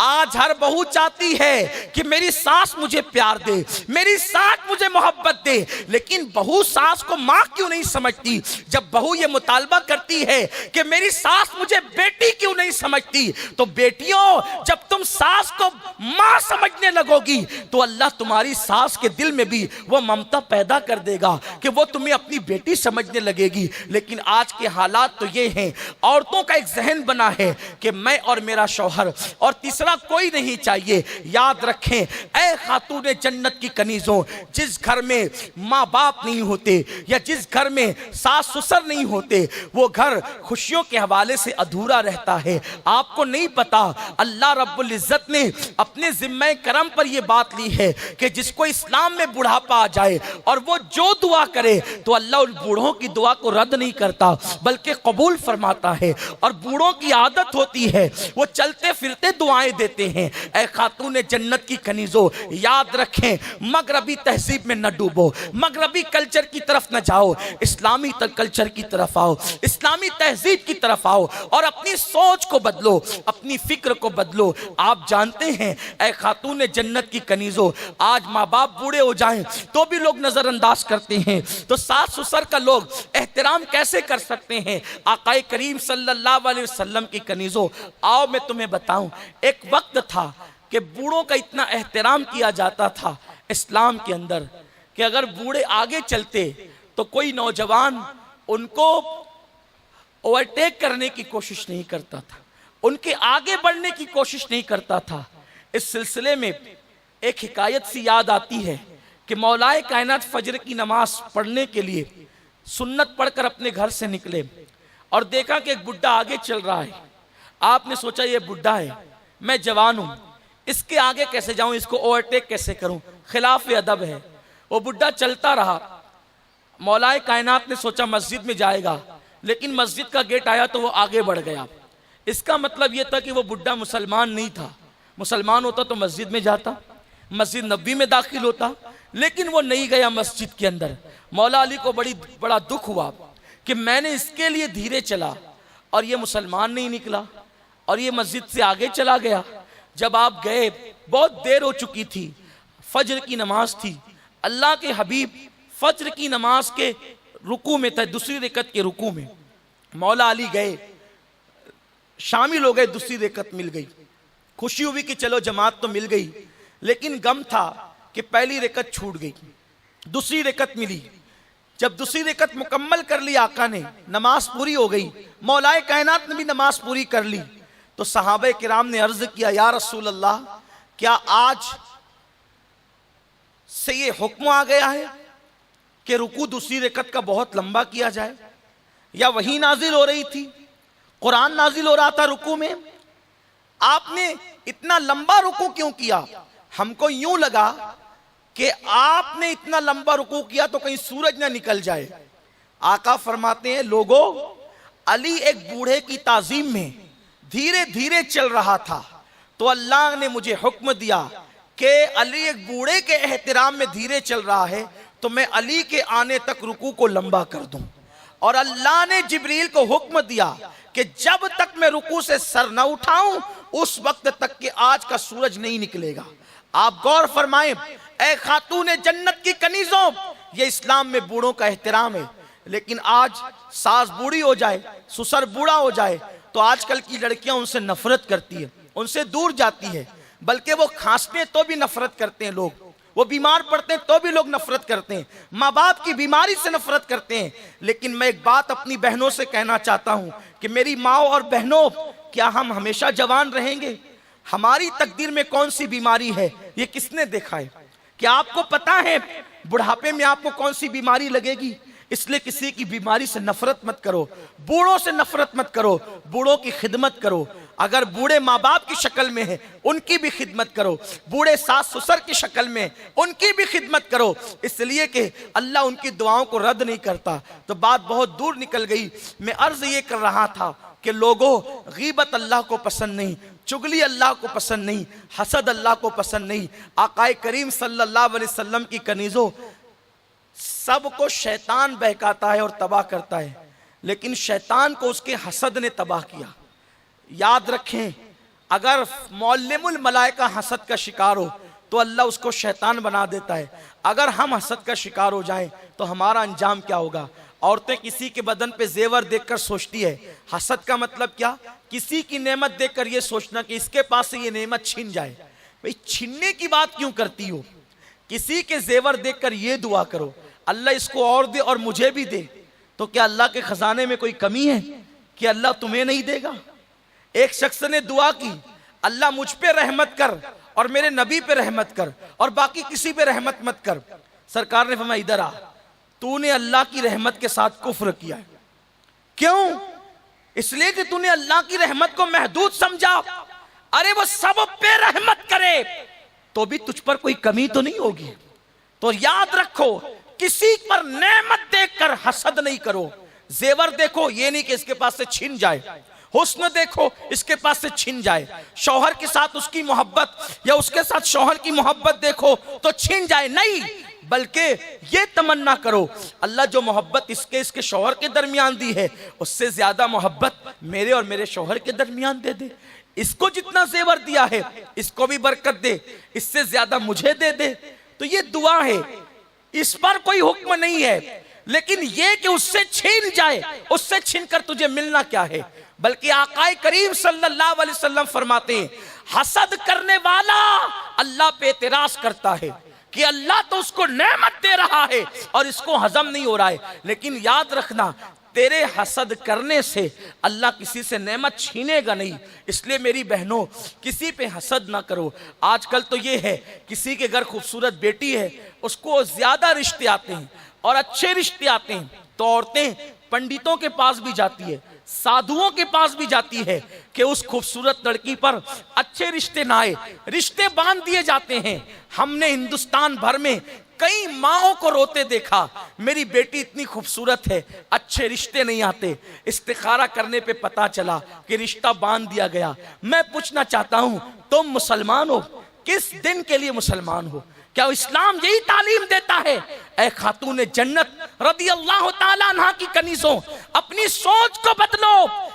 A: आज हर बहू चाहती है कि मेरी सास मुझे प्यार दे, मेरी सास मुझे मोहब्बत दे, लेकिन बहू सास को माँ क्यों नहीं समझती? जब बहू ये मुतालबा करती है कि मेरी सास मुझे बेटी क्यों नहीं समझती, तो बेटियों जब तुम सास को माँ समझने लगोगी तो अल्लाह तुम्हारी सास के दिल में भी वो ममता पैदा कर देगा कि वो तुम्हें अपनी बेटी समझने लगेगी। लेकिन आज के हालात तो ये हैं, औरतों का एक जहन बना है कि मैं और मेरा शौहर और तीसरा कोई नहीं चाहिए। याद रखें ऐ खातून जन्नत की कनीजों, जिस घर में माँ बाप नहीं होते या जिस घर में सास ससुर नहीं होते, वो घर खुशियों के हवाले से अधूरा रहता है। आपको नहीं पता, अल्लाह रब्बुल इज्जत ने अपने जिम्मे करम पर यह बात ली है कि जिसको इस्लाम में बुढ़ापा आ जाए और वो जो दुआ करे तो अल्लाह उन बूढ़ों की दुआ को रद्द नहीं करता बल्कि कबूल फरमाता है। और बूढ़ों की आदत होती है वो चलते फिरते दुआएं देते हैं। ऐ खातून जन्नत की कनीजों, याद रखें मगरबी तहजीब में न डूबो, मगरबी कल्चर की तरफ न जाओ, इस्लामी कल्चर की तरफ आओ, इस्लामी तहजीब की तरफ आओ और अपनी सोच को बदलो, अपनी फिक्र को बदलो। आप जानते हैं ऐ खातून जन्नत की कनीजों, आज माँ बाप बूढ़े हो जाएं तो भी लोग नजरअंदाज करते हैं, तो सास ससुर का लोग एहतराम कैसे कर सकते हैं? आकाए करीम सल्लल्लाहु अलैहि वसल्लम की कनीजों, आओ मैं तुम्हें बताऊं, एक वक्त था कि बूढ़ों का इतना एहतराम किया जाता था इस्लाम के अंदर कि अगर बूढ़े आगे चलते तो कोई नौजवान उनको ओवरटेक करने की कोशिश नहीं करता था, उनके आगे बढ़ने की कोशिश नहीं करता था। इस सिलसिले में एक हिकायत सी याद आती है कि मौलाए कायनात फजर की नमाज पढ़ने के लिए सुन्नत पढ़कर अपने घर से निकले और देखा कि एक बुड्ढा आगे चल रहा है। आपने सोचा ये बुड्ढा है, मैं जवान हूं, इसके आगे कैसे जाऊं, इसको ओवरटेक कैसे करूं, खिलाफ अदब है। वो बुड्ढा चलता रहा। मौलाए कायनात ने सोचा मस्जिद में जाएगा, लेकिन मस्जिद का गेट आया तो वो आगे बढ़ गया। इसका मतलब ये था कि वो बुड्ढा मुसलमान नहीं था। मुसलमान होता तो मस्जिद में जाता, मस्जिद नबी में दाखिल होता, लेकिन वो नहीं गया मस्जिद के अंदर। मौला अली को बड़ा दुख हुआ कि मैंने इसके लिए धीरे चला और ये मुसलमान नहीं निकला और ये मस्जिद से आगे चला गया। जब आप गए बहुत देर हो चुकी थी, फजर की नमाज थी। अल्लाह के हबीब फजर की नमाज के रुकू में था, दूसरी रकत के रुकू में। मौला अली गए, शामिल हो गए, दूसरी रकत मिल गई। खुशी हुई कि चलो जमात तो मिल गई, लेकिन गम था कि पहली रकत छूट गई। दूसरी रकत मिली। जब दूसरी रकत मुकम्मल कर ली आका ने, नमाज पूरी हो गई, मौलाए कायनात ने भी नमाज पूरी कर ली, तो सहाबे किराम ने अर्ज किया, या रसूल अल्लाह, क्या आज से ये हुक्म आ गया है कि रुकू दूसरी रकत का बहुत लंबा किया जाए? या वही नाजिल हो रही थी, कुरान नाजिल हो रहा था रुकू में, आपने इतना लंबा रुकू क्यों किया? हमको यूं लगा कि आपने इतना लंबा रुकू किया तो कहीं सूरज ना निकल जाए। आका फरमाते हैं, लोगों, अली एक बूढ़े की ताजीम में धीरे धीरे चल रहा था, तो अल्लाह ने मुझे हुक्म दिया कि अली एक बूढ़े के एहतराम में धीरे चल रहा है तो मैं अली के आने तक रुकू को लंबा कर दूं। और अल्लाह ने जिब्रील को हुक्म दिया कि जब तक मैं रुकू से सर न उठाऊं उस वक्त तक कि आज का सूरज नहीं निकलेगा। आप गौर फरमाएं, ऐ खातून जन्नत की कनीजों, ये इस्लाम में बूढ़ों का एहतराम है। लेकिन आज सास बूढ़ी हो जाए, ससुर बूढ़ा हो जाए तो आजकल की लड़कियां उनसे नफरत करती है, उनसे दूर जाती है, बल्कि वो खांसते तो भी नफरत करते हैं लोग, वो बीमार पड़ते हैं तो भी लोग नफरत करते हैं, माँ बाप की बीमारी से नफरत करते हैं। लेकिन मैं एक बात अपनी बहनों से कहना चाहता हूं कि मेरी माओ और बहनों, क्या हम हमेशा जवान रहेंगे? हमारी तकदीर में कौन सी बीमारी है, ये किसने देखा है? क्या आपको पता है बुढ़ापे में आपको कौन सी बीमारी लगेगी? इसलिए किसी की बीमारी से नफरत मत करो, बूढ़ों से नफरत मत करो, बूढ़ों की खिदमत करो। अगर बूढ़े माँ बाप की शक्ल में है उनकी भी खिदमत करो, बूढ़े सास ससुर की शक्ल में उनकी भी खिदमत करो, इसलिए कि अल्लाह उनकी दुआओं को रद्द नहीं करता। तो बात बहुत दूर निकल गई। मैं अर्ज ये कर रहा था कि लोगों, गीबत अल्लाह को पसंद नहीं, चुगली अल्लाह को पसंद नहीं, हसद अल्लाह को पसंद नहीं। आकाए करीम सल्लल्लाहु अलैहि वसल्लम की कनीजों, सबको शैतान बहकाता है और तबाह करता है, लेकिन शैतान को उसके हसद ने तबाह किया। याद रखें, अगर मौल्लिमुल मलाइका हसद का शिकार हो तो अल्लाह उसको शैतान बना देता है। अगर हम हसद का शिकार हो जाएं तो हमारा अंजाम क्या होगा? औरतें किसी के बदन पे जेवर देखकर सोचती है, हसद का मतलब क्या? किसी की नेमत देखकर ये सोचना कि इसके पास से ये नेमत छीन जाए। भाई छीनने की बात क्यों करती हो? किसी के जेवर देखकर ये दुआ करो, अल्लाह इसको और दे और मुझे भी दे। तो क्या अल्लाह के खजाने में कोई कमी है कि अल्लाह तुम्हें नहीं देगा? एक शख्स ने दुआ की, अल्लाह मुझ पे रहमत कर और मेरे नबी पे रहमत कर और बाकी किसी पे रहमत मत कर। सरकार ने फरमाया, इधर आ, तूने अल्लाह की रहमत के साथ कुफ्र किया है। क्यों? इसलिए कि तूने अल्लाह की रहमत को महदूद समझा। अरे वो सब पे रहमत करे तो भी तुझ पर कोई कमी तो नहीं होगी। तो याद रखो, किसी पर नेमत देखकर हसद नहीं करो। जेवर देखो, ये नहीं कि इसके पास से छीन जाए। हुस्न देखो, इसके पास से छीन जाए। शौहर के साथ उसकी मोहब्बत या उसके साथ शौहर की मोहब्बत देखो तो छीन जाए, नहीं, बल्कि ये तमन्ना करो, अल्लाह जो मोहब्बत इसके शौहर के दरमियान दी है उससे ज्यादा मोहब्बत मेरे और मेरे शौहर के दरमियान दे दे। इसको जितना जेवर दिया है इसको भी बरकत दे, इससे ज्यादा मुझे दे दे। तो ये दुआ है, इस पर कोई हुक्म नहीं है, लेकिन ये कि उससे छीन जाए, उससे छीन कर तुझे मिलना क्या है। बल्कि आकाए करीम सल्लल्लाहु अलैहि वसल्लम फरमाते हैं, हसद करने वाला अल्लाह पे एतराज करता है कि अल्लाह तो उसको नेमत दे रहा है और इसको हजम नहीं हो रहा है। लेकिन याद रखना, तेरे हसद करने से अल्लाह किसी से नेमत छीनेगा नहीं। इसलिए मेरी बहनों, किसी पे हसद ना करो। आजकल तो ये है, किसी के घर खूबसूरत बेटी है, उसको ज्यादा रिश्ते आते हैं और अच्छे रिश्ते आते हैं, तो औरतें पंडितों के पास भी जाती है, साधुओं के पास भी जाती है कि उस खूबसूरत लड़की पर अच्छे रिश्ते ना आए, रिश्ते बांध दिए जाते हैं। हमने हिंदुस्तान भर में कई माओं को रोते देखा, मेरी बेटी इतनी खूबसूरत है, अच्छे रिश्ते नहीं आते। इस्तिखारा करने पे पता चला कि रिश्ता बांध दिया गया। मैं पूछना चाहता हूं, तुम मुसलमान हो, किस दिन के लिए मुसलमान हो? क्या इस्लाम यही तालीम देता है? ऐ खातून जन्नत रदी अल्लाह ताला अन्हा की कनीज़ों, अपनी सोच को बदलो।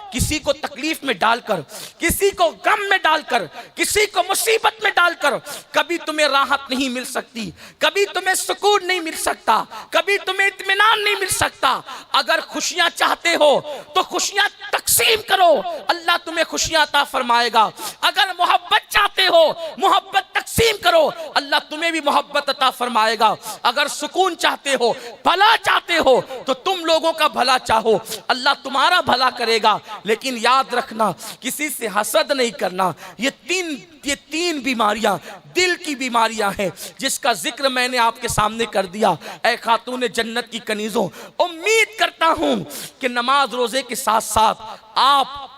A: किसी को तकलीफ में डालकर, किसी को गम में डालकर, किसी को मुसीबत में डालकर कभी तुम्हें राहत नहीं मिल सकती, कभी तुम्हें सुकून नहीं मिल सकता, कभी तुम्हें इत्मीनान नहीं मिल सकता। अगर खुशियां चाहते हो तो खुशियां तकसीम करो, अल्लाह तुम्हें खुशियां अता फरमाएगा। अगर मोहब्बत चाहते हो, मोहब्बत तकसीम करो, अल्लाह तुम्हें भी मोहब्बत अता फरमाएगा। अगर सुकून चाहते हो, भला चाहते हो, तो तुम लोगों का भला चाहो, अल्लाह तुम्हारा भला करेगा। लेकिन याद रखना, किसी से हसद नहीं करना। ये तीन बीमारियां दिल की बीमारियां हैं, जिसका जिक्र मैंने आपके सामने कर दिया। ऐ खातून जन्नत की कनीज़ों, उम्मीद करता हूं कि नमाज रोजे के साथ साथ आप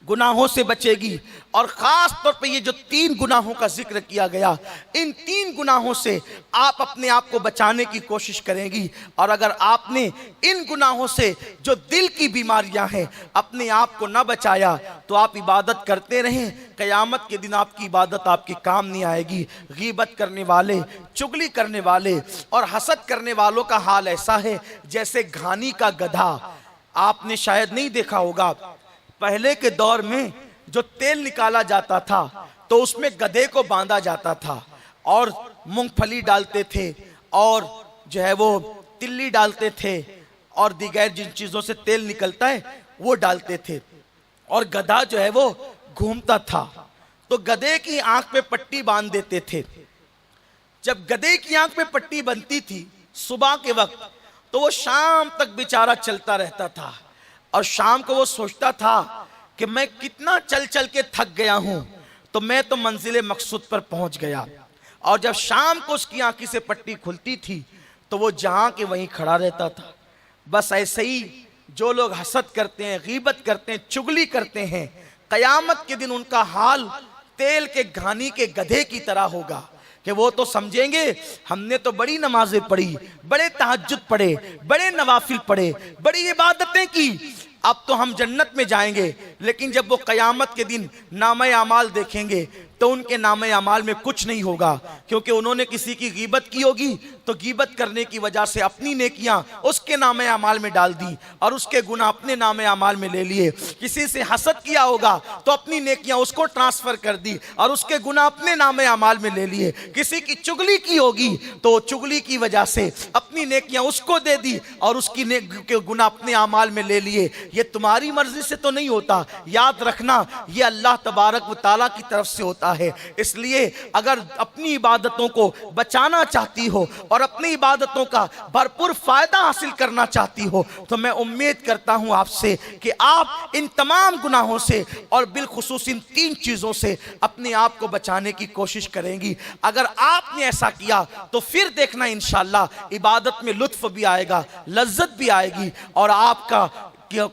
A: गुनाहों से बचेगी। और खास तौर पे ये जो 3 गुनाहों का जिक्र किया गया, इन 3 गुनाहों से आप अपने आप को बचाने की कोशिश करेंगी। और अगर आपने इन गुनाहों से जो दिल की बीमारियां हैं अपने आप को न बचाया, तो आप इबादत करते रहें, क़यामत के दिन आपकी इबादत आपके काम नहीं आएगी। गीबत करने वाले, चुगली करने वाले और हसद करने वालों का हाल ऐसा है जैसे घानी का गधा। आपने शायद नहीं देखा होगा, पहले के दौर में जो तेल निकाला जाता था तो उसमें गधे को बांधा जाता था और मूंगफली डालते थे और जो है वो तिल्ली डालते थे और दीगर जिन चीजों से तेल निकलता है वो डालते थे, और गधा जो है वो घूमता था। तो गधे की आंख पे पट्टी बांध देते थे। जब गधे की आंख पे पट्टी बनती थी सुबह के वक्त, तो वो शाम तक बेचारा चलता रहता था। और शाम को वो सोचता था कि मैं कितना चल चल के थक गया हूं, तो मैं तो मंजिले मकसूद पर पहुंच गया। और जब शाम को उसकी आंखी से पट्टी खुलती थी तो वो जहां के वहीं खड़ा रहता था। बस ऐसे ही जो लोग हसद करते हैं, गीबत करते हैं, चुगली करते हैं, कयामत के दिन उनका हाल तेल के घानी के गधे की तरह होगा कि वो तो समझेंगे हमने तो बड़ी नमाजें पढ़ी, बड़े तहज्जुद पढ़े, बड़े नवाफिल पढ़े, बड़ी इबादतें की, अब तो हम जन्नत में जाएंगे, लेकिन जब वो क़यामत के दिन नामे अमाल देखेंगे तो उनके नामे अमाल में कुछ नहीं होगा, क्योंकि उन्होंने किसी की गीबत की होगी तो गीबत करने की वजह से अपनी नेकियां उसके नामे अमाल में डाल दी और उसके गुनाह अपने नामे अमाल में ले लिए। किसी से हसद किया होगा तो अपनी नेकियां उसको ट्रांसफर कर दी और उसके गुनाह अपने नामे अमाल में ले लिए। किसी की चुगली की होगी तो चुगली की वजह से अपनी नेकियां उसको दे दी और उसकी के गुनाह अपने अमाल में ले लिए। ये तुम्हारी मर्जी से तो नहीं होता, याद रखना, ये अल्लाह तबारक व तआला की तरफ से होता है। इसलिए अगर अपनी इबादतों को बचाना चाहती हो और अपनी इबादतों का भरपूर फायदा हासिल करना चाहती हो तो मैं उम्मीद करता हूं आपसे कि आप इन तमाम गुनाहों से और बिलखुसूस इन 3 चीजों से अपने आप को बचाने की कोशिश करेंगी। अगर आपने ऐसा किया तो फिर देखना इंशाअल्लाह इबादत में लुत्फ भी आएगा, लज्जत भी आएगी और आपका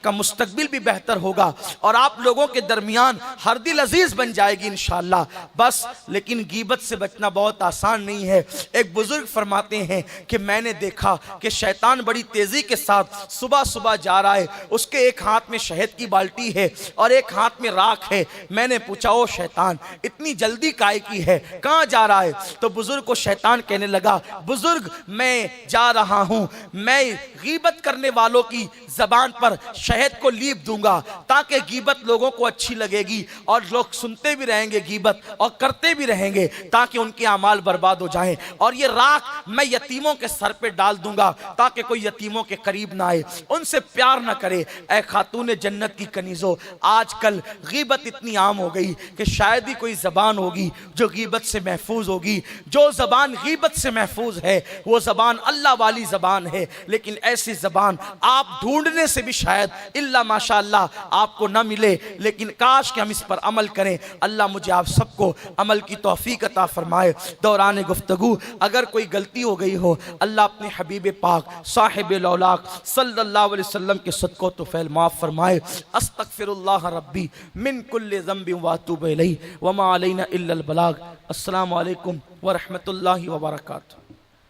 A: मुस्तकबिल भी बेहतर होगा और आप लोगों के दरमियान हर दिल अजीज बन जाएगी इंशाअल्लाह। बस लेकिन गीबत से बचना बहुत आसान नहीं है। एक बुजुर्ग फरमाते हैं कि मैंने देखा कि शैतान बड़ी तेजी के साथ सुबह सुबह जा रहा है, उसके एक हाथ में शहद की बाल्टी है और एक हाथ में राख है। मैंने पूछा, ओ शैतान इतनी जल्दी काहे की है, कहाँ जा रहा है? तो बुजुर्ग को शैतान कहने लगा, बुजुर्ग मैं जा रहा हूँ, मैं गीबत करने वालों की जबान पर शहद को लीप दूंगा ताकि गीबत लोगों को अच्छी लगेगी और लोग सुनते भी रहेंगे गीबत और करते भी रहेंगे ताकि उनके अमाल बर्बाद हो जाएं। और ये राख मैं यतीमों के सर पे डाल दूंगा ताकि कोई यतीमों के करीब ना आए, उनसे प्यार ना करे। ऐ खातून जन्नत की कनीज़ो, आजकल गीबत इतनी आम हो गई कि शायद ही कोई जबान होगी जो गीबत से महफूज होगी। जो जबान गीबत से महफूज है वो जबान अल्लाह वाली जबान है, लेकिन ऐसी जबान आप ढूंढने से भी शायद इल्ला माशाअल्लाह आपको ना मिले। लेकिन काश कि हम इस पर अमल करें। अल्लाह मुझे आप सबको अमल की तौफीक अता फरमाए। दौरान गुफ्तगू अगर कोई गलती हो गई हो, अल्लाह अपने हबीब पाक साहिब लौलाक सल्लल्लाहु अलैहि वसल्लम के सदक़ों तुफ़ैल माफ़ फरमाए। अस्तग़फिरुल्लाह रब्बी मिन कुल्लि ज़ंबिन व अतूबु इलैहि व मा अलैना इल्लल बलाग। अस्सलामु अलैकुम व रहमतुल्लाहि व बरकातुहू।